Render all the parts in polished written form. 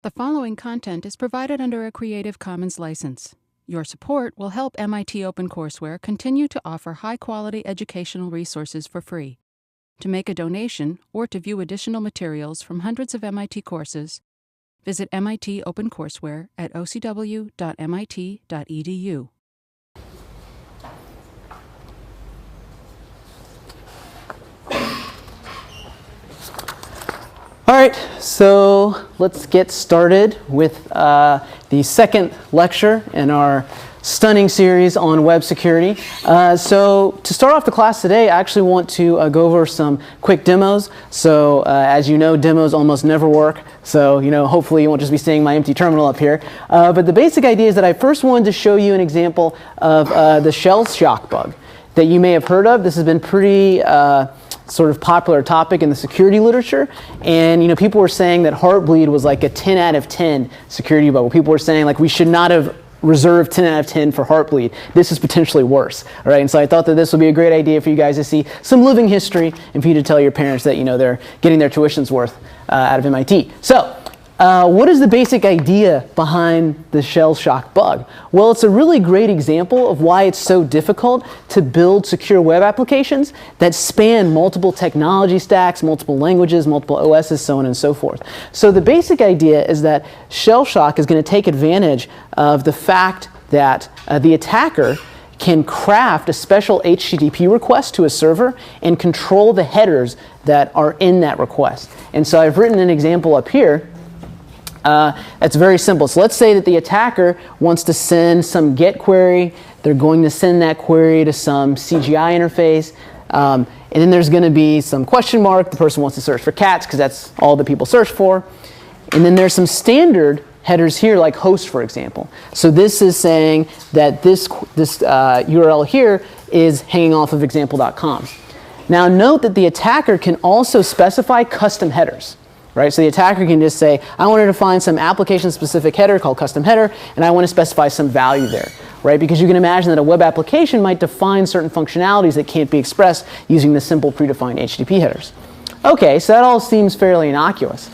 The following content is provided under a Creative Commons license. Your support will help MIT OpenCourseware continue to offer high-quality educational resources for free. To make a donation or to view additional materials from hundreds of MIT courses, visit MIT OpenCourseware at ocw.mit.edu. All right, so let's get started with the second lecture in our stunning series on web security. So to start off the class today, I actually want to go over some quick demos. So as you know, demos almost never work. So hopefully you won't just be seeing my empty terminal up here. But the basic idea is that I first wanted to show you an example of the shell shock bug that you may have heard of. This has been pretty sort of popular topic in the security literature, and people were saying that Heartbleed was like a 10 out of 10 security bug. People were saying like we should not have reserved 10 out of 10 for Heartbleed. This is potentially worse. All right, and so I thought that this would be a great idea for you guys to see some living history and for you to tell your parents that they're getting their tuition's worth out of MIT. So what is the basic idea behind the shell shock bug? Well, it's a really great example of why it's so difficult to build secure web applications that span multiple technology stacks, multiple languages, multiple OSs, so on and so forth. So the basic idea is that shell shock is going to take advantage of the fact that the attacker can craft a special HTTP request to a server and control the headers that are in that request. And so I've written an example up here. It's very simple. So let's say that the attacker wants to send some GET query. They're going to send that query to some CGI interface. And then there's going to be some question mark. The person wants to search for cats because that's all that people search for. And then there's some standard headers here, like host, for example. So this is saying that this URL here is hanging off of example.com. Now note that the attacker can also specify custom headers. Right? So the attacker can just say, I want to define some application-specific header called custom header, and I want to specify some value there. Right? Because you can imagine that a web application might define certain functionalities that can't be expressed using the simple predefined HTTP headers. Okay, so that all seems fairly innocuous.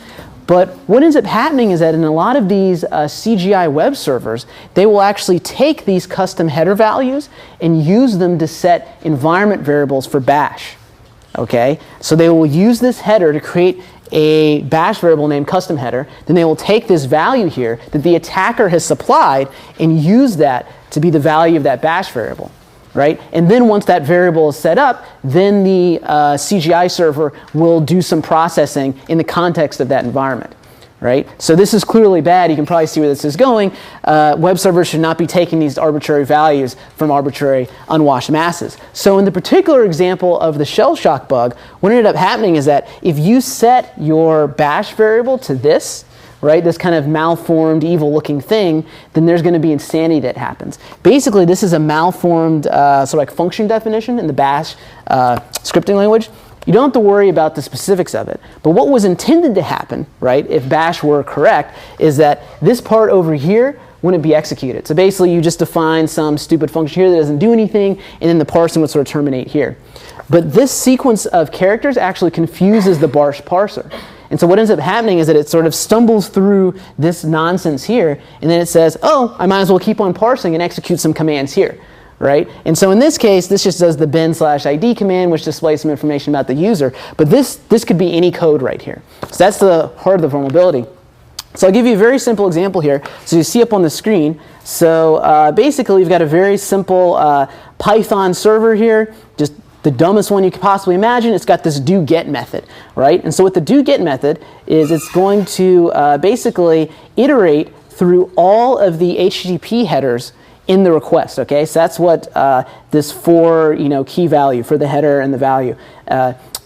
But what ends up happening is that in a lot of these CGI web servers, they will actually take these custom header values and use them to set environment variables for bash. Okay? So they will use this header to create a bash variable named custom header. Then they will take this value here that the attacker has supplied and use that to be the value of that bash variable, right? And then once that variable is set up, then the CGI server will do some processing in the context of that environment, right? So this is clearly bad. You can probably see where this is going. Web servers should not be taking these arbitrary values from arbitrary unwashed masses. So in the particular example of the shell shock bug, what ended up happening is that if you set your bash variable to this, right, this kind of malformed, evil-looking thing, then there's going to be insanity that happens. Basically, this is a malformed sort of like function definition in the bash scripting language. You don't have to worry about the specifics of it. But what was intended to happen, right, if bash were correct, is that this part over here wouldn't be executed. So basically, you just define some stupid function here that doesn't do anything, and then the parsing would sort of terminate here. But this sequence of characters actually confuses the bash parser. And so what ends up happening is that it sort of stumbles through this nonsense here, and then it says, oh, I might as well keep on parsing and execute some commands here. Right? And so in this case, this just does the bin/id command, which displays some information about the user. But this could be any code right here. So that's the heart of the vulnerability. So I'll give you a very simple example here. So you see up on the screen. So basically, you've got a very simple Python server here, just the dumbest one you could possibly imagine. It's got this do-get method, right? And so what the do-get method is, it's going to basically iterate through all of the HTTP headers in the request. Okay, so that's what this for key value for the header and the value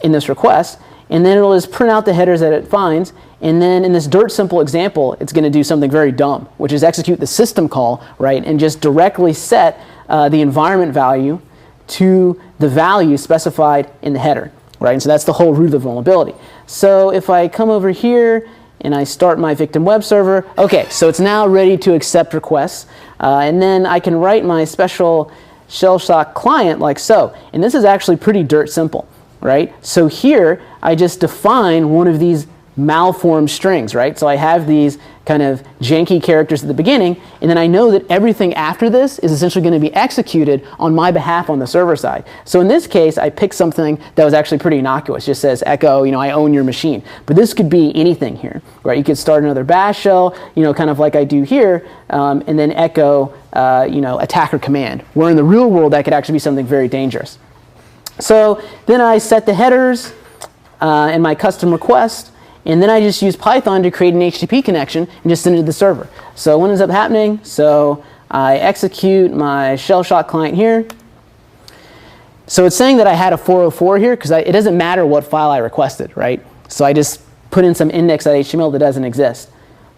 in this request, and then it'll just print out the headers that it finds. And then in this dirt simple example, it's going to do something very dumb, which is execute the system call, right, and just directly set the environment value to the value specified in the header, right? And so that's the whole root of the vulnerability. So if I come over here and I start my victim web server, okay, so it's now ready to accept requests. And then I can write my special shell shock client like so. And this is actually pretty dirt simple, right? So here I just define one of these malformed strings, right? So I have these kind of janky characters at the beginning, and then I know that everything after this is essentially going to be executed on my behalf on the server side. So in this case, I picked something that was actually pretty innocuous. Just says echo, I own your machine. But this could be anything here, right? You could start another bash shell, kind of like I do here, and then echo, attacker command. Where in the real world, that could actually be something very dangerous. So then I set the headers and my custom request. And then I just use Python to create an HTTP connection and just send it to the server. So what ends up happening? So I execute my Shellshock client here. So it's saying that I had a 404 here because it doesn't matter what file I requested, right? So I just put in some index.html that doesn't exist.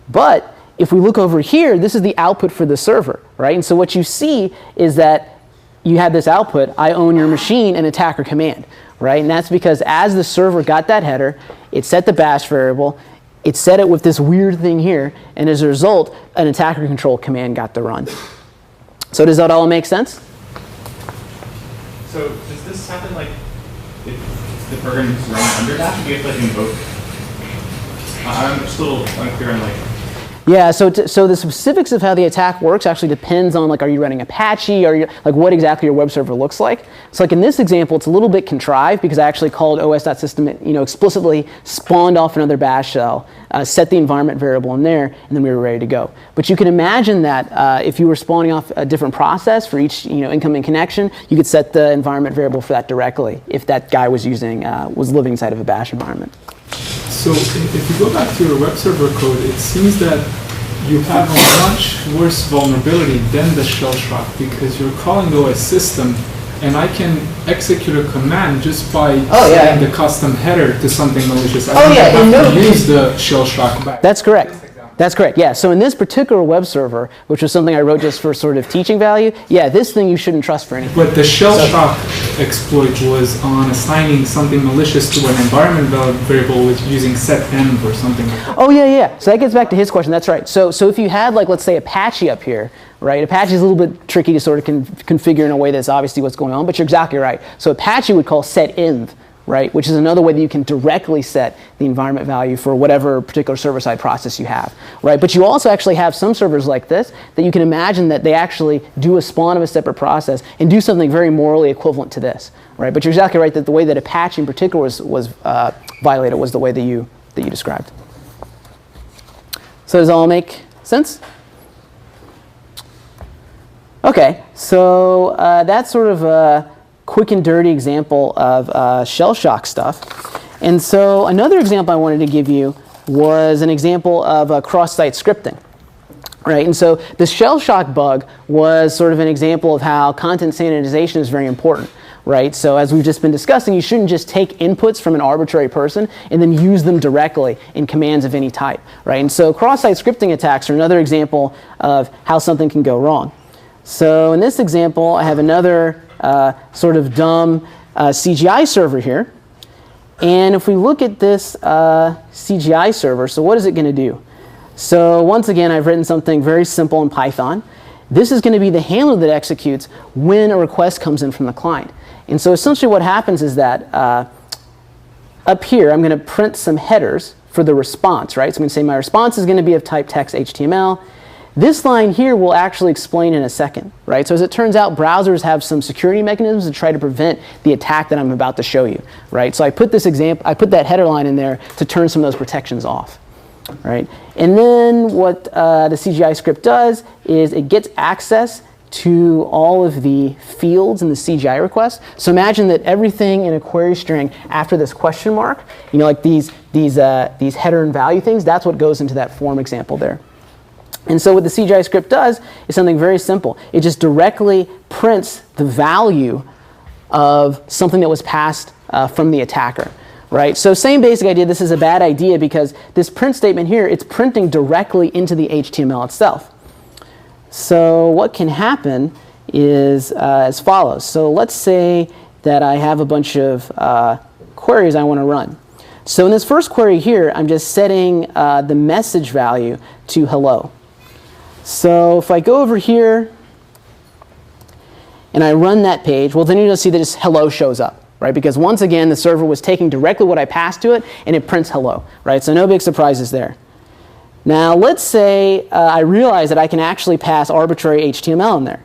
But if we look over here, this is the output for the server, right? And so what you see is that you have this output, I own your machine, and attacker command, right? And that's because as the server got that header, it set the bash variable, it set it with this weird thing here, and as a result, an attacker control command got to run. So does that all make sense? So does this happen like if the program is running under that? Do you have to invoke? I'm just a little unclear on Yeah, so the specifics of how the attack works actually depends on are you running Apache, or what exactly your web server looks like. So in this example, it's a little bit contrived because I actually called os.system, explicitly spawned off another bash shell, set the environment variable in there, and then we were ready to go. But you can imagine that if you were spawning off a different process for each incoming connection, you could set the environment variable for that directly if that guy was living inside of a bash environment. So if you go back to your web server code, it seems that you have a much worse vulnerability than the Shellshock because you're calling the OS system, and I can execute a command just by setting the custom header to something malicious. I don't have to use the Shellshock back. That's correct. That's correct, yeah. So in this particular web server, which was something I wrote just for sort of teaching value, this thing you shouldn't trust for anything. But the Shellshock exploit was on assigning something malicious to an environment variable with using setenv or something like that. Oh, yeah. So that gets back to his question. That's right. So if you had, let's say Apache up here, right? Apache is a little bit tricky to sort of configure in a way that's obviously what's going on, but you're exactly right. So Apache would call setenv, right? Which is another way that you can directly set the environment value for whatever particular server-side process you have, right? But you also actually have some servers like this that you can imagine that they actually do a spawn of a separate process and do something very morally equivalent to this, right? But you're exactly right that the way that Apache in particular was violated was the way that you described. So does it all make sense? Okay, so that's sort of a quick and dirty example of Shellshock stuff. And so another example I wanted to give you was an example of cross-site scripting. Right, and so the Shellshock bug was sort of an example of how content sanitization is very important. Right, so as we've just been discussing, you shouldn't just take inputs from an arbitrary person and then use them directly in commands of any type. Right, and so cross-site scripting attacks are another example of how something can go wrong. So in this example, I have another sort of dumb CGI server here. And if we look at this CGI server, so what is it going to do? So once again, I've written something very simple in Python. This is going to be the handler that executes when a request comes in from the client. And so essentially what happens is that up here, I'm going to print some headers for the response, right? So I'm going to say my response is going to be of type text HTML. This line here will actually explain in a second, right? So as it turns out, browsers have some security mechanisms to try to prevent the attack that I'm about to show you, right? So I put that header line in there to turn some of those protections off, right? And then what the CGI script does is it gets access to all of the fields in the CGI request. So imagine that everything in a query string after this question mark, like these header and value things, that's what goes into that form example there. And so what the CGI script does is something very simple. It just directly prints the value of something that was passed from the attacker, right? So same basic idea. This is a bad idea because this print statement here, it's printing directly into the HTML itself. So what can happen is as follows. So let's say that I have a bunch of queries I want to run. So in this first query here, I'm just setting the message value to hello. So if I go over here and I run that page, well, then you'll see that this hello shows up, right? Because once again, the server was taking directly what I passed to it, and it prints hello, right? So no big surprises there. Now let's say I realize that I can actually pass arbitrary HTML in there.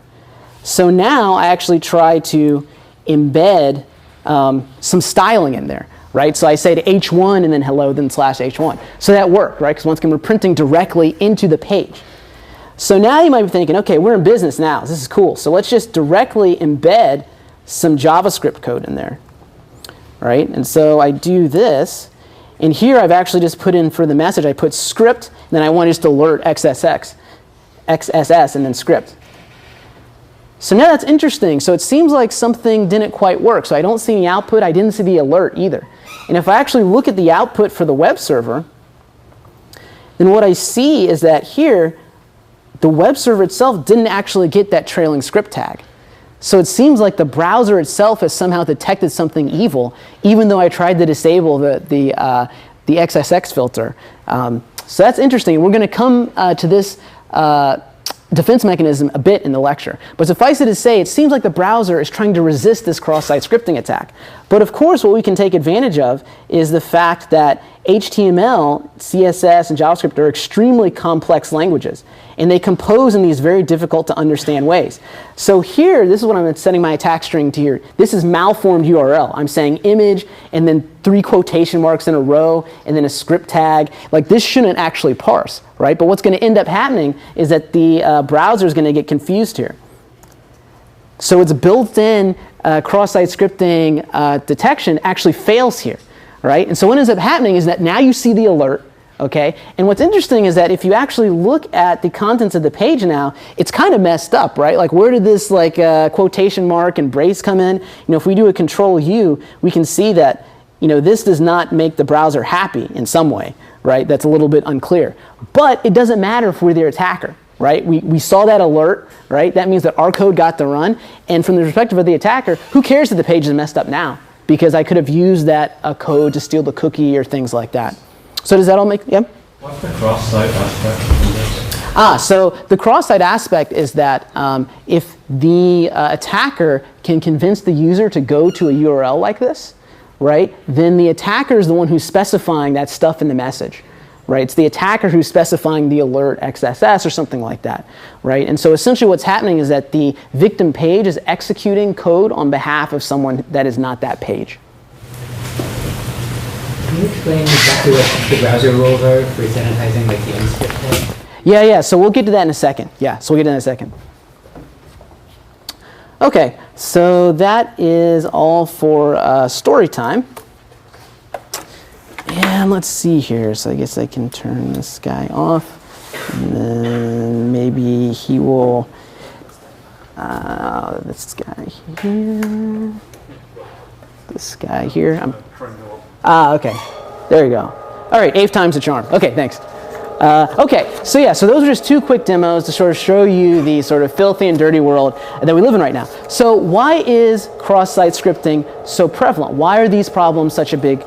So now I actually try to embed some styling in there, right? So I say to h1 and then hello, then slash h1. So that worked, right? Because once again, we're printing directly into the page. So now you might be thinking, okay, we're in business now. This is cool. So let's just directly embed some JavaScript code in there, right? And so I do this. And here I've actually just put in for the message, I put script, and then I want to just alert XSS, and then script. So now that's interesting. So it seems like something didn't quite work. So I don't see any output. I didn't see the alert either. And if I actually look at the output for the web server, then what I see is that here, the web server itself didn't actually get that trailing script tag. So it seems like the browser itself has somehow detected something evil, even though I tried to disable the XSX filter. So that's interesting. We're going to come to this defense mechanism a bit in the lecture. But suffice it to say, it seems like the browser is trying to resist this cross-site scripting attack. But of course, what we can take advantage of is the fact that HTML, CSS, and JavaScript are extremely complex languages. And they compose in these very difficult to understand ways. So here, this is what I'm setting my attack string to here. This is malformed URL. I'm saying image, and then 3 quotation marks in a row, and then a script tag. Like, this shouldn't actually parse, right? But what's going to end up happening is that the browser is going to get confused here. So its built-in cross-site scripting detection actually fails here, right? And so what ends up happening is that now you see the alert. Okay, and what's interesting is that if you actually look at the contents of the page now, it's kind of messed up, right? Like, where did this quotation mark and brace come in? You know, if we do a Control U, we can see that, you know, this does not make the browser happy in some way, right? That's a little bit unclear. But it doesn't matter if we're the attacker, right? We saw that alert, right? That means that our code got to run. And from the perspective of the attacker, who cares that the page is messed up now? Because I could have used that code to steal the cookie or things like that. So does that all make, yeah? What's the cross-site aspect? So the cross-site aspect is that if the attacker can convince the user to go to a URL like this, right, then the attacker is the one who's specifying that stuff in the message, right? It's the attacker who's specifying the alert XSS or something like that, right? And so essentially what's happening is that the victim page is executing code on behalf of someone that is not that page. Can you explain exactly what the browser rules are for sanitizing like the unscript tag? Yeah, so we'll get to that in a second. Yeah, so we'll get to that in a second. Okay, so that is all for story time. And let's see here. So I guess I can turn this guy off. And then maybe he will, this guy here. This guy here. Okay. There you go. All right, 8 times the charm. Okay, thanks. Okay, so yeah, so those are just 2 quick demos to sort of show you the sort of filthy and dirty world that we live in right now. So why is cross-site scripting so prevalent? Why are these problems such a big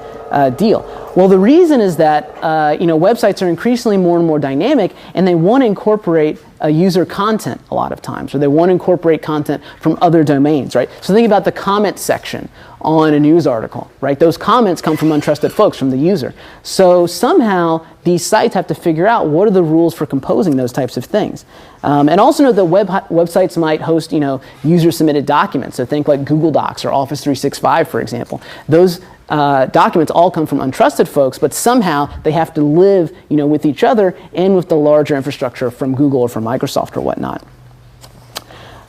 deal? Well, the reason is that websites are increasingly more and more dynamic, and they want to incorporate user content a lot of times, or they want to incorporate content from other domains, right? So think about the comment section on a news article, right? Those comments come from untrusted folks, from the user. So somehow these sites have to figure out what are the rules for composing those types of things. And also know that websites might host, user-submitted documents. So think like Google Docs or Office 365, for example. Those documents all come from untrusted folks, but somehow they have to live, with each other and with the larger infrastructure from Google or from Microsoft or whatnot.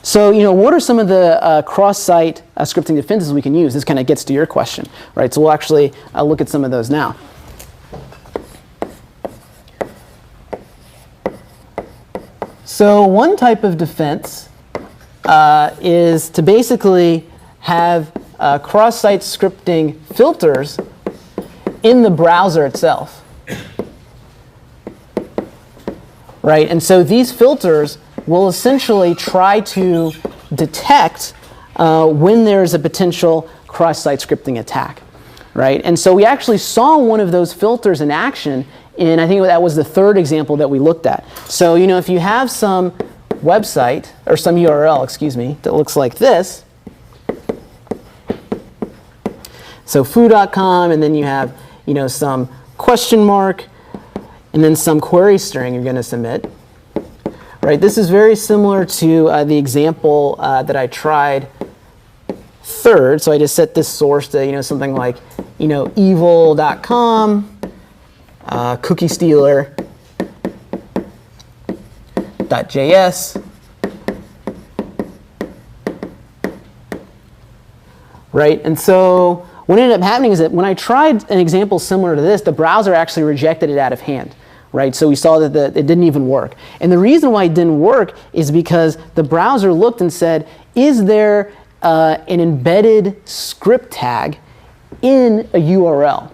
So, what are some of the cross-site scripting defenses we can use? This kind of gets to your question, right? So we'll actually look at some of those now. So one type of defense is to basically have cross-site scripting filters in the browser itself, right? And so these filters will essentially try to detect when there's a potential cross-site scripting attack, right? And so we actually saw one of those filters in action, and I think that was the 3rd example that we looked at. So, if you have some website, or some URL, that looks like this, so foo.com, and then you have, some question mark, and then some query string you're going to submit. Right, this is very similar to the example that I tried third. So I just set this source to something like evil.com, cookie stealer.js. Right, and so what ended up happening is that when I tried an example similar to this, the browser actually rejected it out of hand. Right, so we saw that it didn't even work. And the reason why it didn't work is because the browser looked and said, is there an embedded script tag in a URL?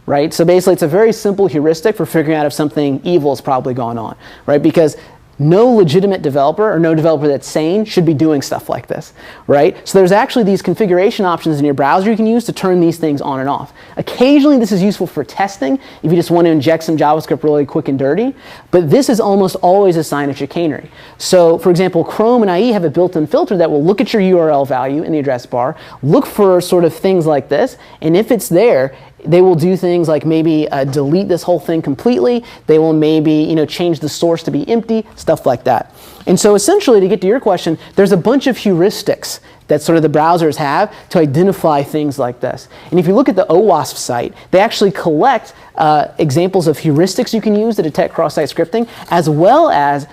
Right, so basically it's a very simple heuristic for figuring out if something evil has probably gone on. Right, because no legitimate developer or no developer that's sane should be doing stuff like this, right? So there's actually these configuration options in your browser you can use to turn these things on and off. Occasionally this is useful for testing if you just want to inject some JavaScript really quick and dirty, but this is almost always a sign of chicanery. So for example, Chrome and IE have a built-in filter that will look at your URL value in the address bar, look for sort of things like this, and if it's there, they will do things like maybe delete this whole thing completely. They will maybe change the source to be empty, stuff like that. And so essentially, to get to your question, there's a bunch of heuristics that sort of the browsers have to identify things like this. And if you look at the OWASP site, they actually collect examples of heuristics you can use to detect cross-site scripting, as well as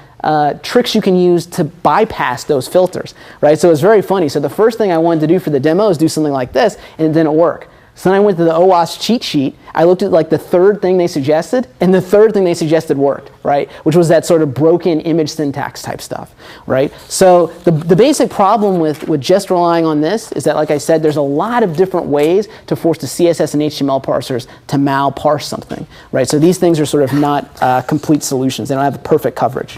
tricks you can use to bypass those filters. Right? So it's very funny. So the first thing I wanted to do for the demo is do something like this, and it didn't work. So then I went to the OWASP cheat sheet. I looked at like the third thing they suggested, and the third thing they suggested worked, right? Which was that sort of broken image syntax type stuff, right? So the basic problem with just relying on this is that, like I said, there's a lot of different ways to force the CSS and HTML parsers to mal-parse something, right? So these things are sort of not complete solutions. They don't have perfect coverage.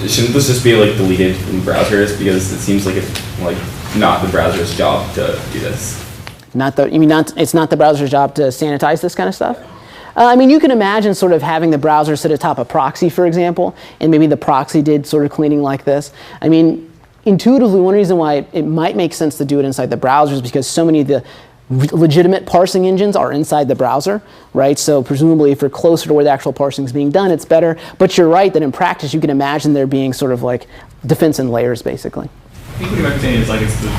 Shouldn't this just be like deleted from browsers, because it seems like it's like not the browser's job to do this? It's not the browser's job to sanitize this kind of stuff? I mean, you can imagine sort of having the browser sit atop a proxy, for example, and maybe the proxy did sort of cleaning like this. I mean, intuitively, one reason why it might make sense to do it inside the browser is because so many of the legitimate parsing engines are inside the browser, right? So presumably if you're closer to where the actual parsing is being done, it's better. But you're right that in practice, you can imagine there being sort of like defense in layers, basically. I think what you might be saying is like it's the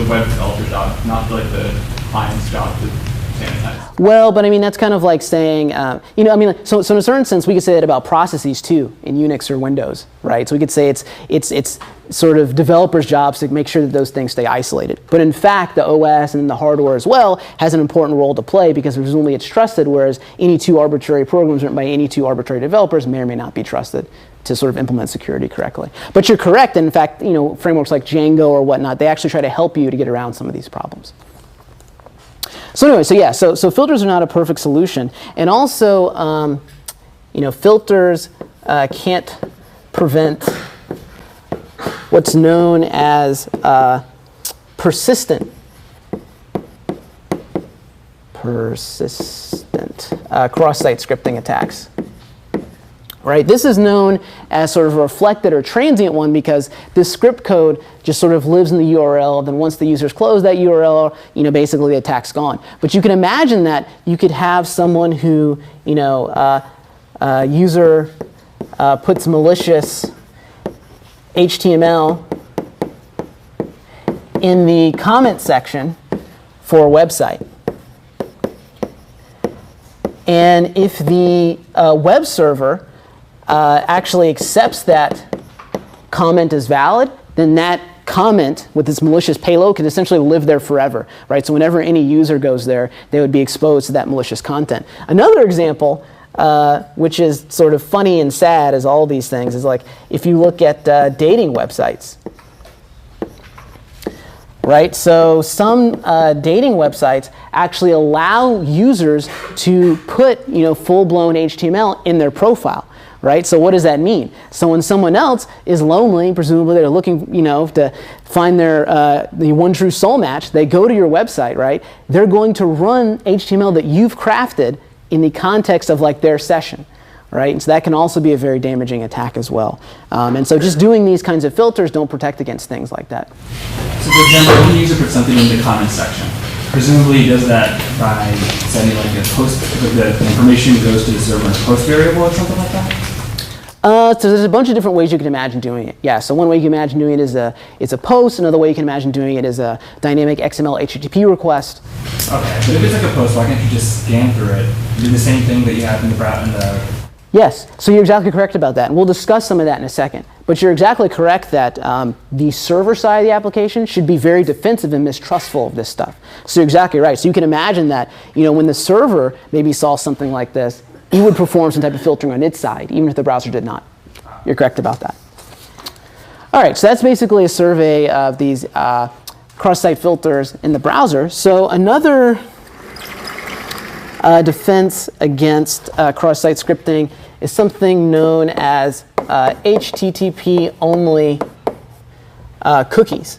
web developer's job, not like the client's job to sanitize. Well, but I mean that's kind of like saying, so in a certain sense we could say that about processes too in Unix or Windows, right? So we could say it's sort of developers' jobs to make sure that those things stay isolated. But in fact, the OS and the hardware as well has an important role to play because presumably it's trusted, whereas any two arbitrary programs written by any two arbitrary developers may or may not be trusted to sort of implement security correctly. But you're correct, and in fact, frameworks like Django or whatnot, they actually try to help you to get around some of these problems. So anyway, so filters are not a perfect solution, and also, filters can't prevent what's known as persistent cross-site scripting attacks. Right? This is known as sort of a reflected or transient one because this script code just sort of lives in the URL. Then once the users close that URL, basically the attack's gone. But you can imagine that you could have someone who, user puts malicious HTML in the comment section for a website. And if the web server actually accepts that comment as valid, then that comment with this malicious payload can essentially live there forever, right? So whenever any user goes there, they would be exposed to that malicious content. Another example, which is sort of funny and sad as all these things, is like if you look at dating websites. Right, so some dating websites actually allow users to put full-blown HTML in their profile. Right, so what does that mean? So when someone else is lonely, presumably they're looking, to find their the one true soul match, they go to your website, right? They're going to run HTML that you've crafted in the context of like their session. Right? And so that can also be a very damaging attack as well. And so just doing these kinds of filters don't protect against things like that. So for example, when a user puts something in the comments section, presumably he does that by setting like a post, the information goes to the server in a post variable or something like that? So there's a bunch of different ways you can imagine doing it. Yeah, so one way you can imagine doing it is it's a post. Another way you can imagine doing it is a dynamic XML HTTP request. Okay, but if it's like a post, why can't you just scan through it, do the same thing that you have in the Yes, so you're exactly correct about that. And we'll discuss some of that in a second. But you're exactly correct that the server side of the application should be very defensive and mistrustful of this stuff. So you're exactly right. So you can imagine that, when the server maybe saw something like this, it would perform some type of filtering on its side, even if the browser did not. You're correct about that. All right, so that's basically a survey of these cross-site filters in the browser. So another defense against cross-site scripting is something known as HTTP-only cookies.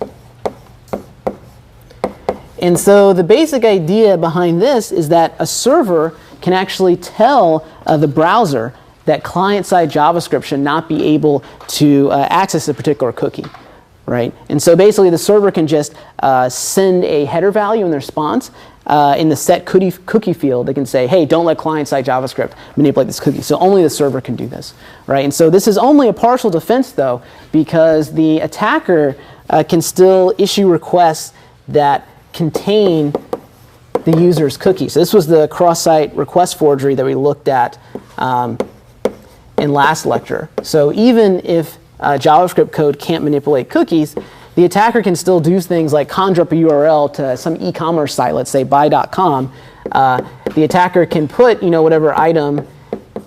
And so the basic idea behind this is that a server can actually tell the browser that client-side JavaScript should not be able to access a particular cookie, right? And so basically the server can just send a header value in the response. In the set cookie field, they can say, hey, don't let client-side JavaScript manipulate this cookie. So only the server can do this, right? And so this is only a partial defense, though, because the attacker can still issue requests that contain the user's cookie. So this was the cross-site request forgery that we looked at in last lecture. So even if JavaScript code can't manipulate cookies, the attacker can still do things like conjure up a URL to some e-commerce site, let's say buy.com. The attacker can put, whatever item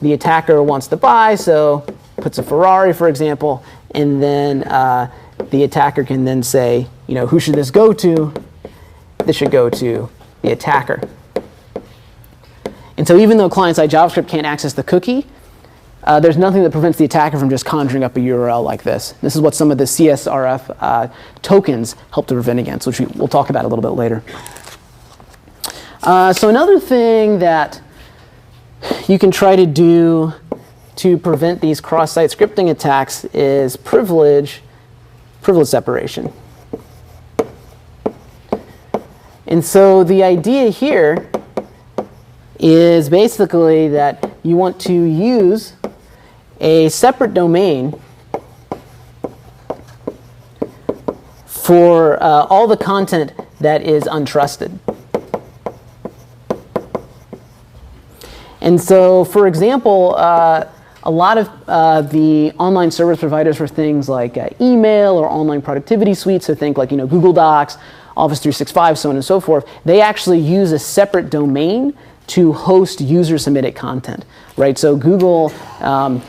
the attacker wants to buy. So puts a Ferrari, for example, and then the attacker can then say, who should this go to? This should go to the attacker. And so even though client-side JavaScript can't access the cookie, there's nothing that prevents the attacker from just conjuring up a URL like this. This is what some of the CSRF tokens help to prevent against, which we'll talk about a little bit later. So another thing that you can try to do to prevent these cross-site scripting attacks is privilege separation. And so the idea here is basically that you want to use a separate domain for all the content that is untrusted. And so, for example, a lot of the online service providers for things like email or online productivity suites, so think like Google Docs, Office 365, so on and so forth, they actually use a separate domain to host user-submitted content, right? So Google, I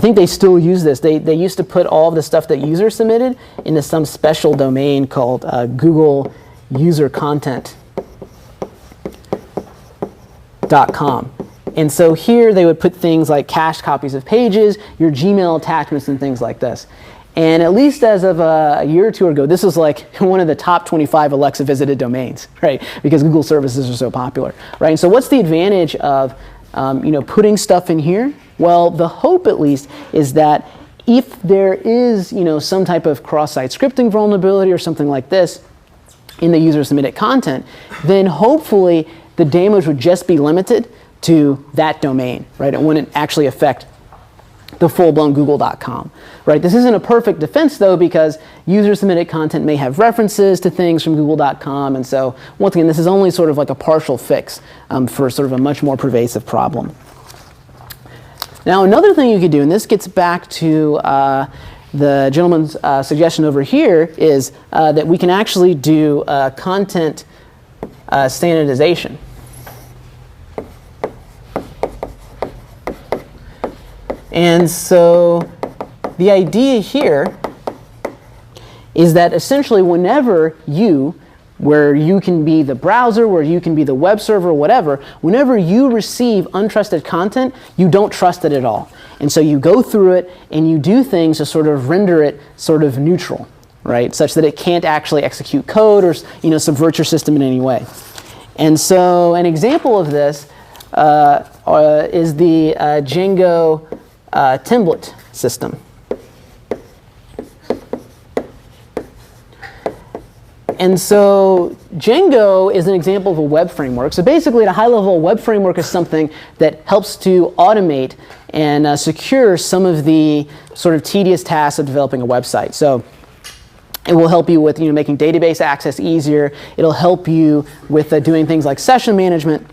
think they still use this. They used to put all of the stuff that users submitted into some special domain called Google User Content.com. And so here they would put things like cached copies of pages, your Gmail attachments, and things like this. And at least as of a year or two ago, this was like one of the top 25 Alexa visited domains, right? Because Google services are so popular, right? And so what's the advantage of putting stuff in here? Well, the hope at least is that if there is some type of cross-site scripting vulnerability or something like this in the user-submitted content, then hopefully the damage would just be limited to that domain, right? It wouldn't actually affect the full-blown Google.com, right? This isn't a perfect defense, though, because user-submitted content may have references to things from Google.com, and so once again, this is only sort of like a partial fix for sort of a much more pervasive problem. Now, another thing you could do, and this gets back to the gentleman's suggestion over here, is that we can actually do content standardization. And so the idea here is that essentially whenever where you can be the browser, where you can be the web server, whatever, whenever you receive untrusted content, you don't trust it at all. And so you go through it and you do things to sort of render it sort of neutral, right? Such that it can't actually execute code or subvert your system in any way. And so an example of this is the Django template system. And so Django is an example of a web framework. So basically, at a high level, a web framework is something that helps to automate and secure some of the sort of tedious tasks of developing a website. So it will help you with making database access easier. It'll help you with doing things like session management.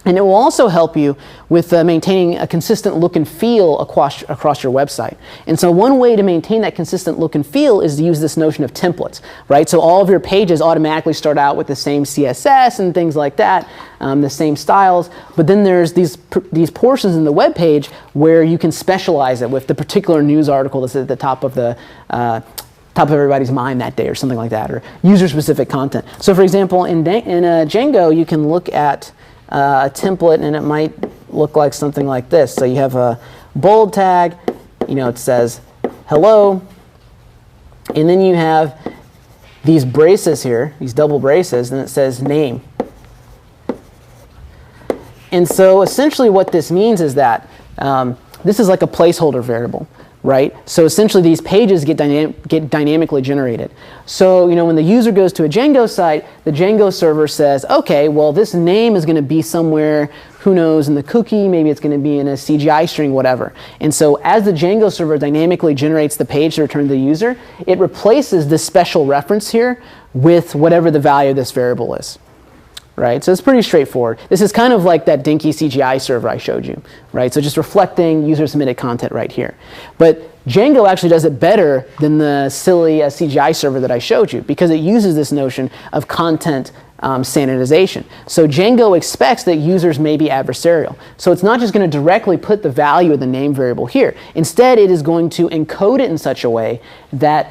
And it will also help you with maintaining a consistent look and feel across your website. And so one way to maintain that consistent look and feel is to use this notion of templates, right? So all of your pages automatically start out with the same CSS and things like that, the same styles. But then there's these portions in the web page where you can specialize it with the particular news article that's at the top of everybody's mind that day or something like that, or user-specific content. So for example, in Django, you can look at a template, and it might look like something like this. So you have a bold tag, it says hello, and then you have these braces here, these double braces, and it says name. And so essentially what this means is that this is like a placeholder variable, right? So essentially these pages get dynamically generated. So when the user goes to a Django site, the Django server says, okay, well this name is going to be somewhere, who knows, in the cookie, maybe it's going to be in a CGI string, whatever. And so as the Django server dynamically generates the page to return to the user, it replaces this special reference here with whatever the value of this variable is. Right? So it's pretty straightforward. This is kind of like that dinky CGI server I showed you, right? So just reflecting user-submitted content right here. But Django actually does it better than the silly CGI server that I showed you, because it uses this notion of content sanitization. So Django expects that users may be adversarial. So it's not just going to directly put the value of the name variable here. Instead, it is going to encode it in such a way that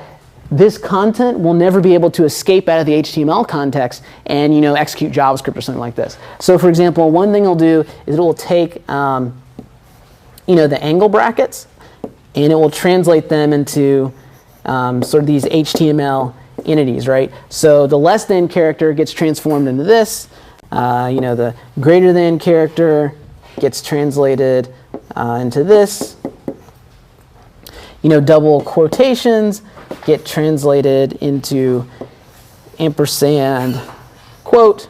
this content will never be able to escape out of the HTML context and execute JavaScript or something like this. So for example, one thing it'll do is it will take the angle brackets, and it will translate them into sort of these HTML entities, right? So the less than character gets transformed into this. The greater than character gets translated into this. Double quotations get translated into ampersand quote,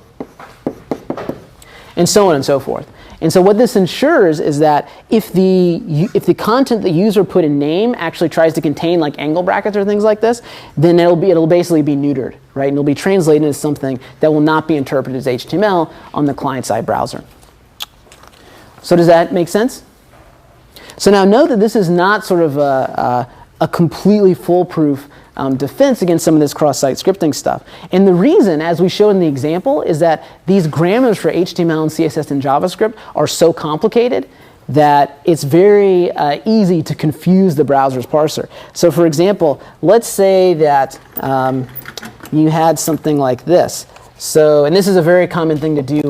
and so on and so forth. And so what this ensures is that if the content the user put in name actually tries to contain like angle brackets or things like this, then it'll basically be neutered, right? And it'll be translated as something that will not be interpreted as HTML on the client-side browser. So does that make sense? So now note that this is not sort of a completely foolproof defense against some of this cross-site scripting stuff. And the reason, as we showed in the example, is that these grammars for HTML and CSS and JavaScript are so complicated that it's very easy to confuse the browser's parser. So for example, let's say that you had something like this. So, and this is a very common thing to do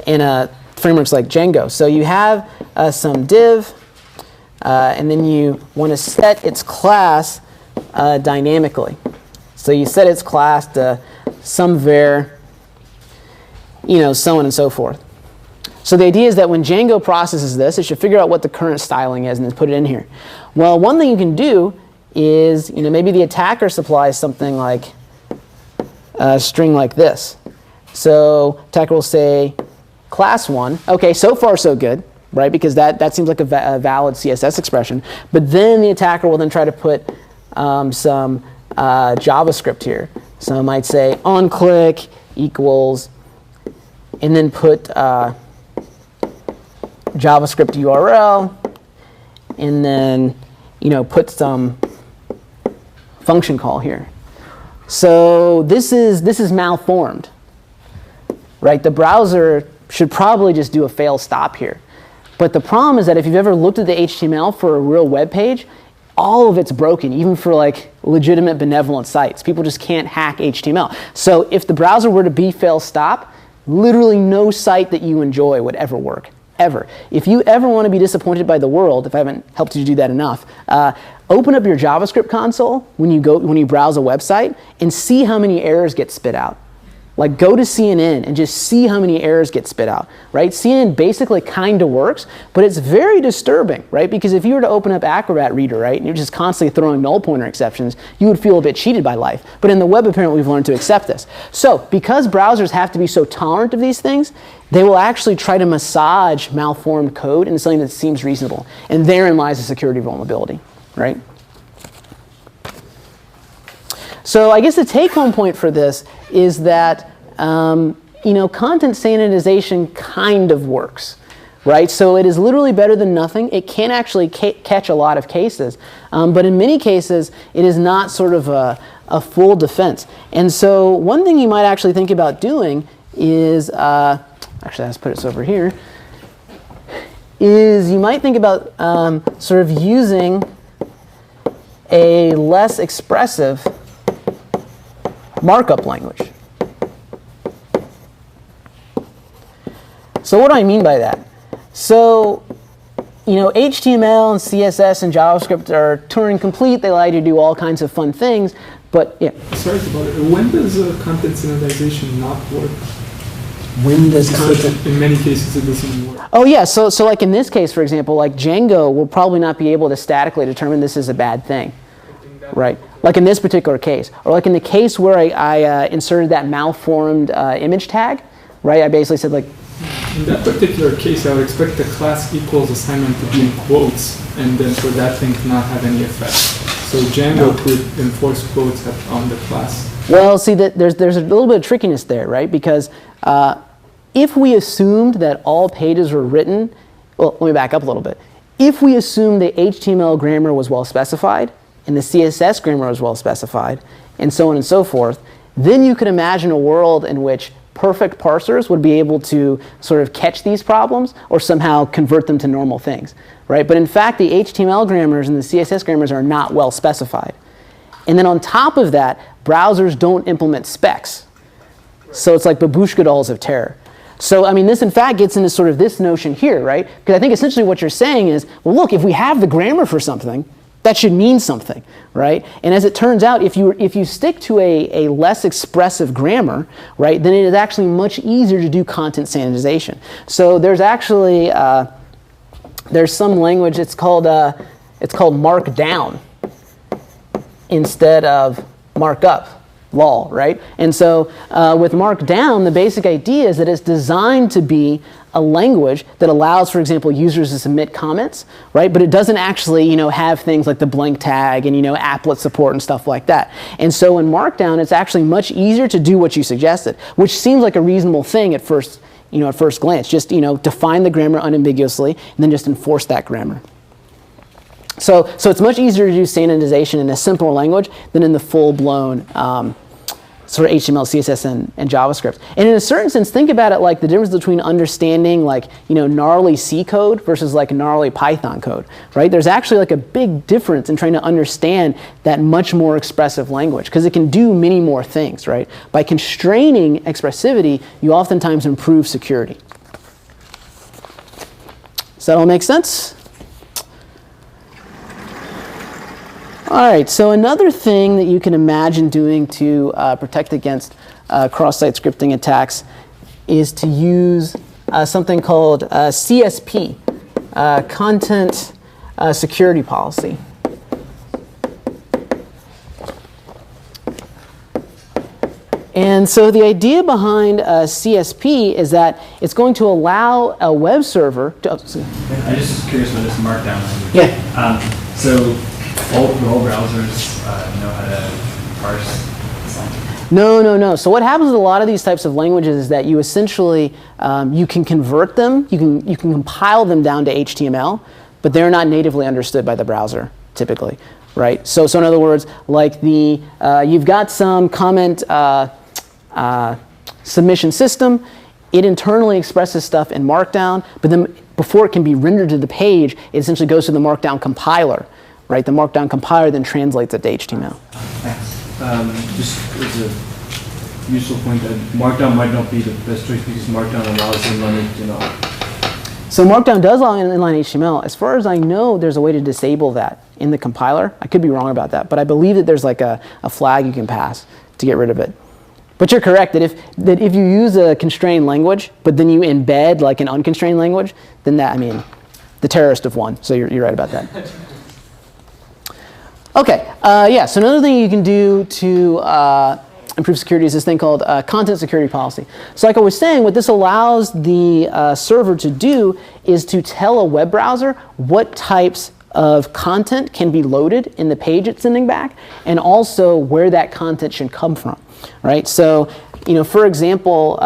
in frameworks like Django. So you have some div, and then you want to set its class dynamically. So you set its class to some var, so on and so forth. So the idea is that when Django processes this, it should figure out what the current styling is and then put it in here. Well, one thing you can do is, maybe the attacker supplies something like a string like this. So attacker will say class 1. Okay, so far so good, right? Because that seems like a valid CSS expression. But then the attacker will then try to put some JavaScript here. So I might say onClick equals, and then put JavaScript URL, and then put some function call here. So this is malformed, right? The browser should probably just do a fail stop here. But the problem is that if you've ever looked at the HTML for a real web page, all of it's broken, even for like legitimate benevolent sites. People just can't hack HTML. So if the browser were to be fail stop, literally no site that you enjoy would ever work, ever. If you ever want to be disappointed by the world, if I haven't helped you do that enough, open up your JavaScript console when you browse a website and see how many errors get spit out. Like go to CNN and just see how many errors get spit out, right? CNN basically kind of works, but it's very disturbing, right? Because if you were to open up Acrobat Reader, right, and you're just constantly throwing null pointer exceptions, you would feel a bit cheated by life. But in the web, apparently, we've learned to accept this. So because browsers have to be so tolerant of these things, they will actually try to massage malformed code into something that seems reasonable. And therein lies a security vulnerability, right? So I guess the take-home point for this is that content sanitization kind of works, right? So it is literally better than nothing. It can actually catch a lot of cases, but in many cases, it is not sort of a full defense. And so one thing you might actually think about doing is, actually let's put this over here, is you might think about sort of using a less expressive markup language. So what do I mean by that? So, HTML and CSS and JavaScript are Turing complete. They allow you to do all kinds of fun things, but yeah. Sorry about it. When does content sanitization not work? When does In many cases, it doesn't work. Oh yeah, so like in this case, for example, like Django will probably not be able to statically determine this is a bad thing, right? Like in this particular case, or like in the case where I inserted that malformed image tag, right? I basically said like, in that particular case, I would expect the class equals assignment to be in quotes, and then for that thing to not have any effect. So Django could enforce quotes on the class. well, see that there's a little bit of trickiness there, right? Because if we assumed that all pages were written, well, let me back up a little bit. If we assumed the HTML grammar was well specified and the CSS grammar was well specified, and so on and so forth, then you could imagine a world in which perfect parsers would be able to sort of catch these problems or somehow convert them to normal things, right? But in fact, the HTML grammars and the CSS grammars are not well specified. And then on top of that, browsers don't implement specs. So it's like babushka dolls of terror. So, I mean, this in fact gets into sort of this notion here, right? Because I think essentially what you're saying is, well, look, if we have the grammar for something, that should mean something, right? And as it turns out, if you stick to a less expressive grammar, right, then it is actually much easier to do content sanitization. So there's actually there's some language. It's called Markdown instead of markup. Lol, right? And so with Markdown, the basic idea is that it's designed to be a language that allows, for example, users to submit comments, right? But it doesn't actually, have things like the blank tag and, applet support and stuff like that. And so in Markdown, it's actually much easier to do what you suggested, which seems like a reasonable thing at first glance. Just, define the grammar unambiguously and then just enforce that grammar. So it's much easier to do sanitization in a simpler language than in the full-blown sort of HTML, CSS, and JavaScript. And in a certain sense, think about it like the difference between understanding gnarly C code versus like gnarly Python code, right? There's actually like a big difference in trying to understand that much more expressive language because it can do many more things, right? By constraining expressivity, you oftentimes improve security. Does that all make sense? All right, so another thing that you can imagine doing to protect against cross-site scripting attacks is to use something called CSP, Content Security Policy. And so the idea behind CSP is that it's going to allow a web server to... I'm just curious about this Markdown language. Yeah. So all browsers know how to parse this language? No. So what happens with a lot of these types of languages is that you essentially, you can convert them, you can compile them down to HTML, but they're not natively understood by the browser, typically, right? So in other words, like you've got some comment submission system, it internally expresses stuff in Markdown, but then before it can be rendered to the page, it essentially goes to the Markdown compiler. Right, the Markdown compiler then translates it to HTML. Thanks. Just as a useful point that Markdown might not be the best choice because Markdown allows inline HTML. So Markdown does allow inline HTML. As far as I know, there's a way to disable that in the compiler. I could be wrong about that, but I believe that there's like a flag you can pass to get rid of it. But you're correct that if you use a constrained language, but then you embed like an unconstrained language, then that, I mean, the terrorists have won. So you're right about that. Okay, yeah, so another thing you can do to improve security is this thing called content security policy. So like I was saying, what this allows the server to do is to tell a web browser what types of content can be loaded in the page it's sending back, and also where that content should come from, right? So, for example,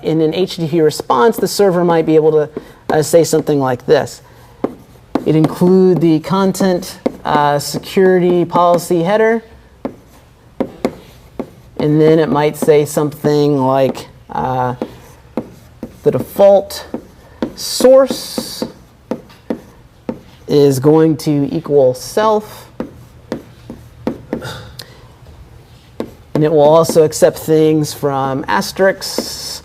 in an HTTP response, the server might be able to say something like this. It include the content security policy header, and then it might say something like the default source is going to equal self, and it will also accept things from asterisks,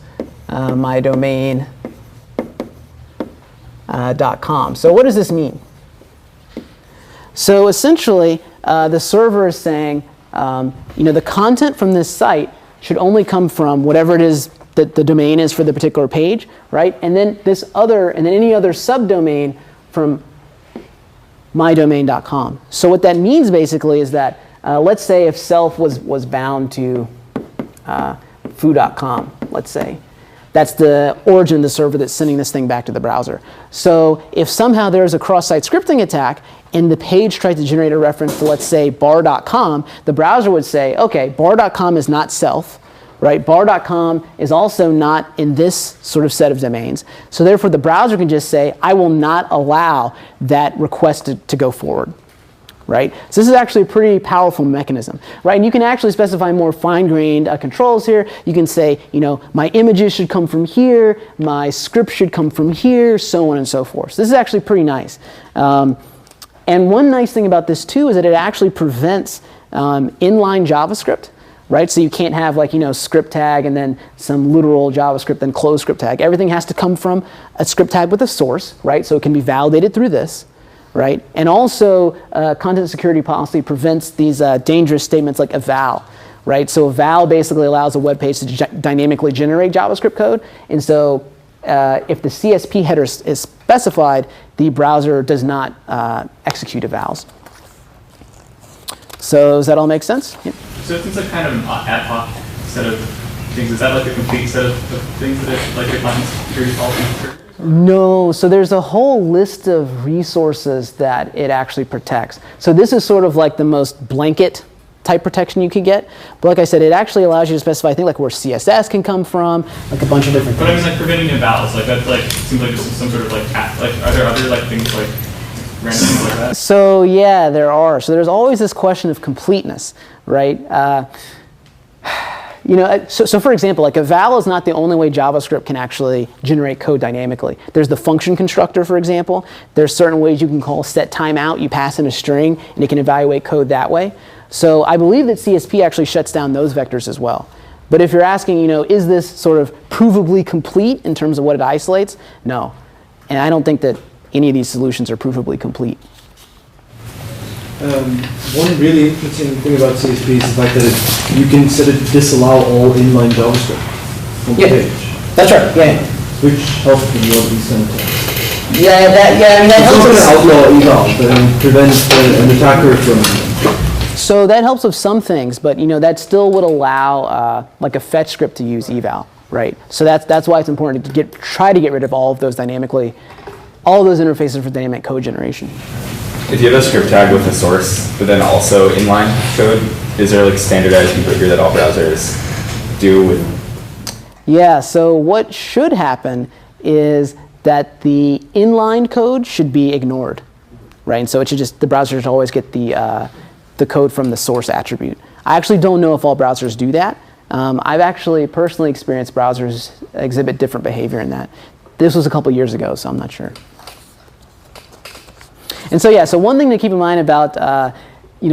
mydomain.com. So what does this mean? So essentially, the server is saying, the content from this site should only come from whatever it is that the domain is for the particular page, right? And then any other subdomain from mydomain.com. So what that means basically is that, let's say if self was bound to foo.com, let's say. That's the origin of the server that's sending this thing back to the browser. So if somehow there's a cross-site scripting attack and the page tried to generate a reference to, let's say, bar.com, the browser would say, okay, bar.com is not self, right? Bar.com is also not in this sort of set of domains. So therefore, the browser can just say, I will not allow that request to go forward. Right? So this is actually a pretty powerful mechanism, right? And you can actually specify more fine-grained controls here. You can say, my images should come from here, my script should come from here, so on and so forth. So this is actually pretty nice. And one nice thing about this too is that it actually prevents inline JavaScript, right? So you can't have script tag and then some literal JavaScript and close script tag. Everything has to come from a script tag with a source, right? So it can be validated through this. Right? And also, content security policy prevents these dangerous statements like eval. Right? So eval basically allows a web page to dynamically generate JavaScript code. And so if the CSP header is specified, the browser does not execute evals. So does that all make sense? Yeah. So it seems like kind of an ad hoc set of things. Is that like a complete set of things that it, like the content security policy? No, so there's a whole list of resources that it actually protects. So this is sort of like the most blanket type protection you could get. But like I said, it actually allows you to specify things like where CSS can come from, like a bunch of different things. But I mean, like preventing evals, like that, like seems like just some sort of like are there other like things like random things like that? So yeah, there are. So there's always this question of completeness, right? So for example, like eval is not the only way JavaScript can actually generate code dynamically. There's the function constructor, for example. There's certain ways you can call set timeout. You pass in a string, and it can evaluate code that way. So I believe that CSP actually shuts down those vectors as well. But if you're asking, is this sort of provably complete in terms of what it isolates? No. And I don't think that any of these solutions are provably complete. One really interesting thing about CSP is the fact that you can set it to disallow all inline JavaScript on the page. That's right. Yeah. Which helps with a lot of these syntax. Yeah, that helps It's us. not going to outlaw eval, but it prevents an attacker from. So that helps with some things, but that still would allow like a fetch script to use eval, right? So that's why it's important to try to get rid of all of those interfaces for dynamic code generation. If you have a script tag with a source, but then also inline code, is there like standardized behavior that all browsers do with? Yeah, so what should happen is that the inline code should be ignored, right? And so it should the browser should always get the code from the source attribute. I actually don't know if all browsers do that. I've actually personally experienced browsers exhibit different behavior in that. This was a couple years ago, so I'm not sure. And so yeah, so one thing to keep in mind about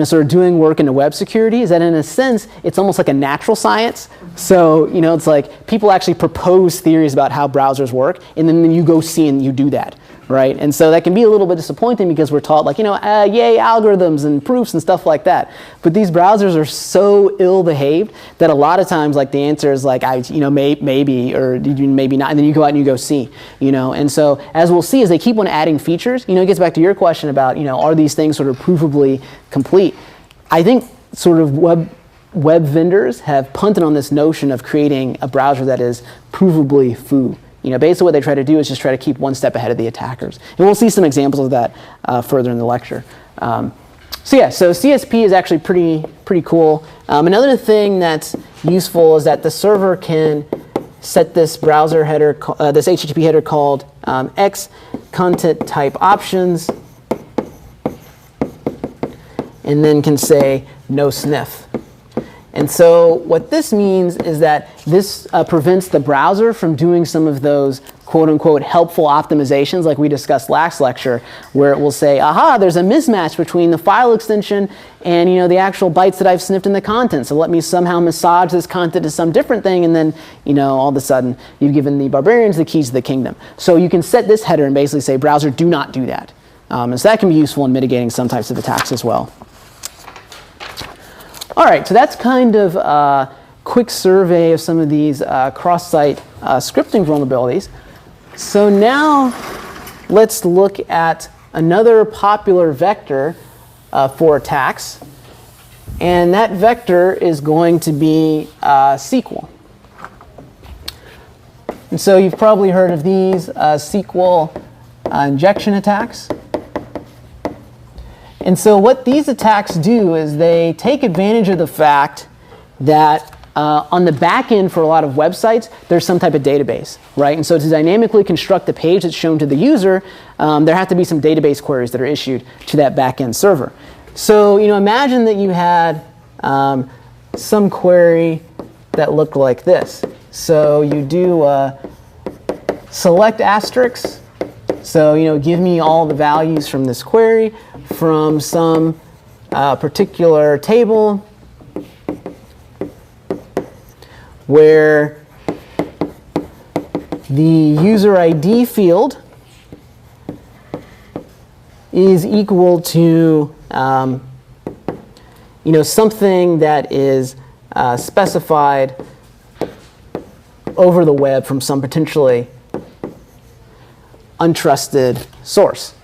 sort of doing work into web security is that in a sense, it's almost like a natural science. So it's like people actually propose theories about how browsers work, and then you go see and you do that, right? And so that can be a little bit disappointing because we're taught like, yay, algorithms and proofs and stuff like that. But these browsers are so ill-behaved that a lot of times like the answer is like, maybe, or maybe not, and then you go out and you go see, And so as we'll see, as they keep on adding features, it gets back to your question about, are these things sort of provably complete? I think sort of web vendors have punted on this notion of creating a browser that is provably foo. Basically what they try to do is just try to keep one step ahead of the attackers. And we'll see some examples of that further in the lecture. So CSP is actually pretty cool. Another thing that's useful is that the server can set this browser header, this HTTP header called X content type options, and then can say no sniff. And so what this means is that this prevents the browser from doing some of those quote-unquote helpful optimizations like we discussed last lecture, where it will say, aha, there's a mismatch between the file extension and the actual bytes that I've sniffed in the content. So let me somehow massage this content to some different thing, and then all of a sudden you've given the barbarians the keys to the kingdom. So you can set this header and basically say, browser, do not do that. And so that can be useful in mitigating some types of attacks as well. All right, so that's kind of a quick survey of some of these cross-site scripting vulnerabilities. So now let's look at another popular vector for attacks. And that vector is going to be SQL. And so you've probably heard of these SQL injection attacks. And so what these attacks do is they take advantage of the fact that on the back end for a lot of websites, there's some type of database, right? And so to dynamically construct the page that's shown to the user, there have to be some database queries that are issued to that back end server. So imagine that you had some query that looked like this. So you do select asterisk. So give me all the values from this query from some particular table where the user ID field is equal to something that is specified over the web from some potentially untrusted source.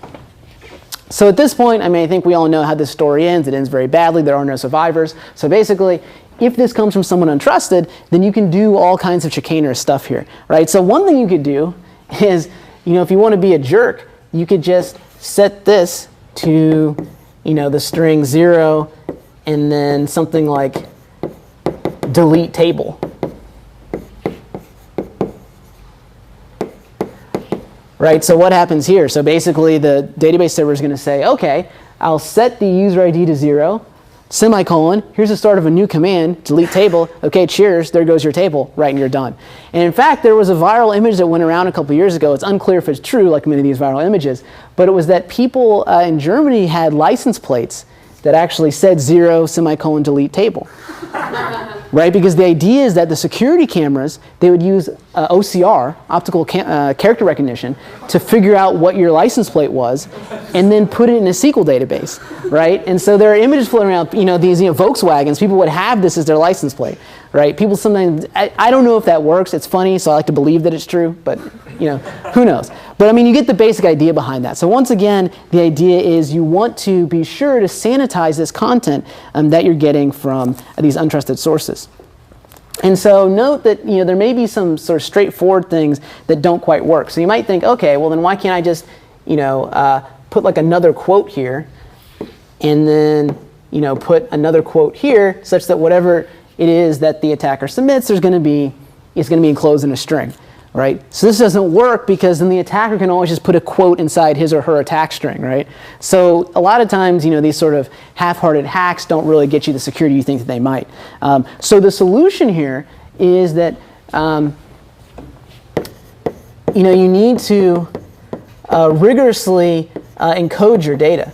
So at this point, I think we all know how this story ends. It ends very badly. There are no survivors. So basically, if this comes from someone untrusted, then you can do all kinds of chicanerous stuff here, right? So one thing you could do is, if you want to be a jerk, you could just set this to, the string 0 and then something like delete table. Right, so what happens here? So basically the database server is going to say, okay, I'll set the user ID to 0, semicolon, here's the start of a new command, delete table, okay, cheers, there goes your table, right, and you're done. And in fact, there was a viral image that went around a couple years ago. It's unclear if it's true, like many of these viral images, but it was that people in Germany had license plates that actually said 0, semicolon, delete table. Right, because the idea is that the security cameras, they would use OCR, optical character recognition, to figure out what your license plate was, and then put it in a SQL database, right? And so there are images floating around, these Volkswagens, people would have this as their license plate, right? People sometimes, I don't know if that works. It's funny, so I like to believe that it's true, but who knows? But you get the basic idea behind that. So once again, the idea is you want to be sure to sanitize this content that you're getting from these untrusted sources. And so note that there may be some sort of straightforward things that don't quite work. So you might think, okay, well then why can't I just put like another quote here, and then put another quote here, such that whatever it is that the attacker submits, it's going to be enclosed in a string. Right? So this doesn't work because then the attacker can always just put a quote inside his or her attack string, right? So a lot of times, these sort of half-hearted hacks don't really get you the security you think that they might. So the solution here is that you need to rigorously encode your data.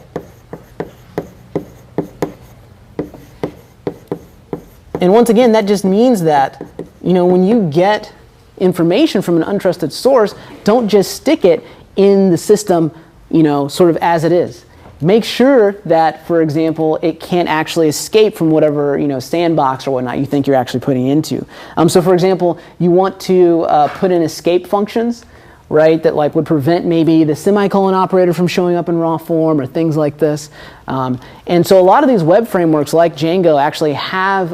And once again, that just means that when you get information from an untrusted source, don't just stick it in the system, sort of as it is. Make sure that, for example, it can't actually escape from whatever, sandbox or whatnot you think you're actually putting into. So for example, you want to put in escape functions, right, that like would prevent maybe the semicolon operator from showing up in raw form or things like this. And so a lot of these web frameworks like Django actually have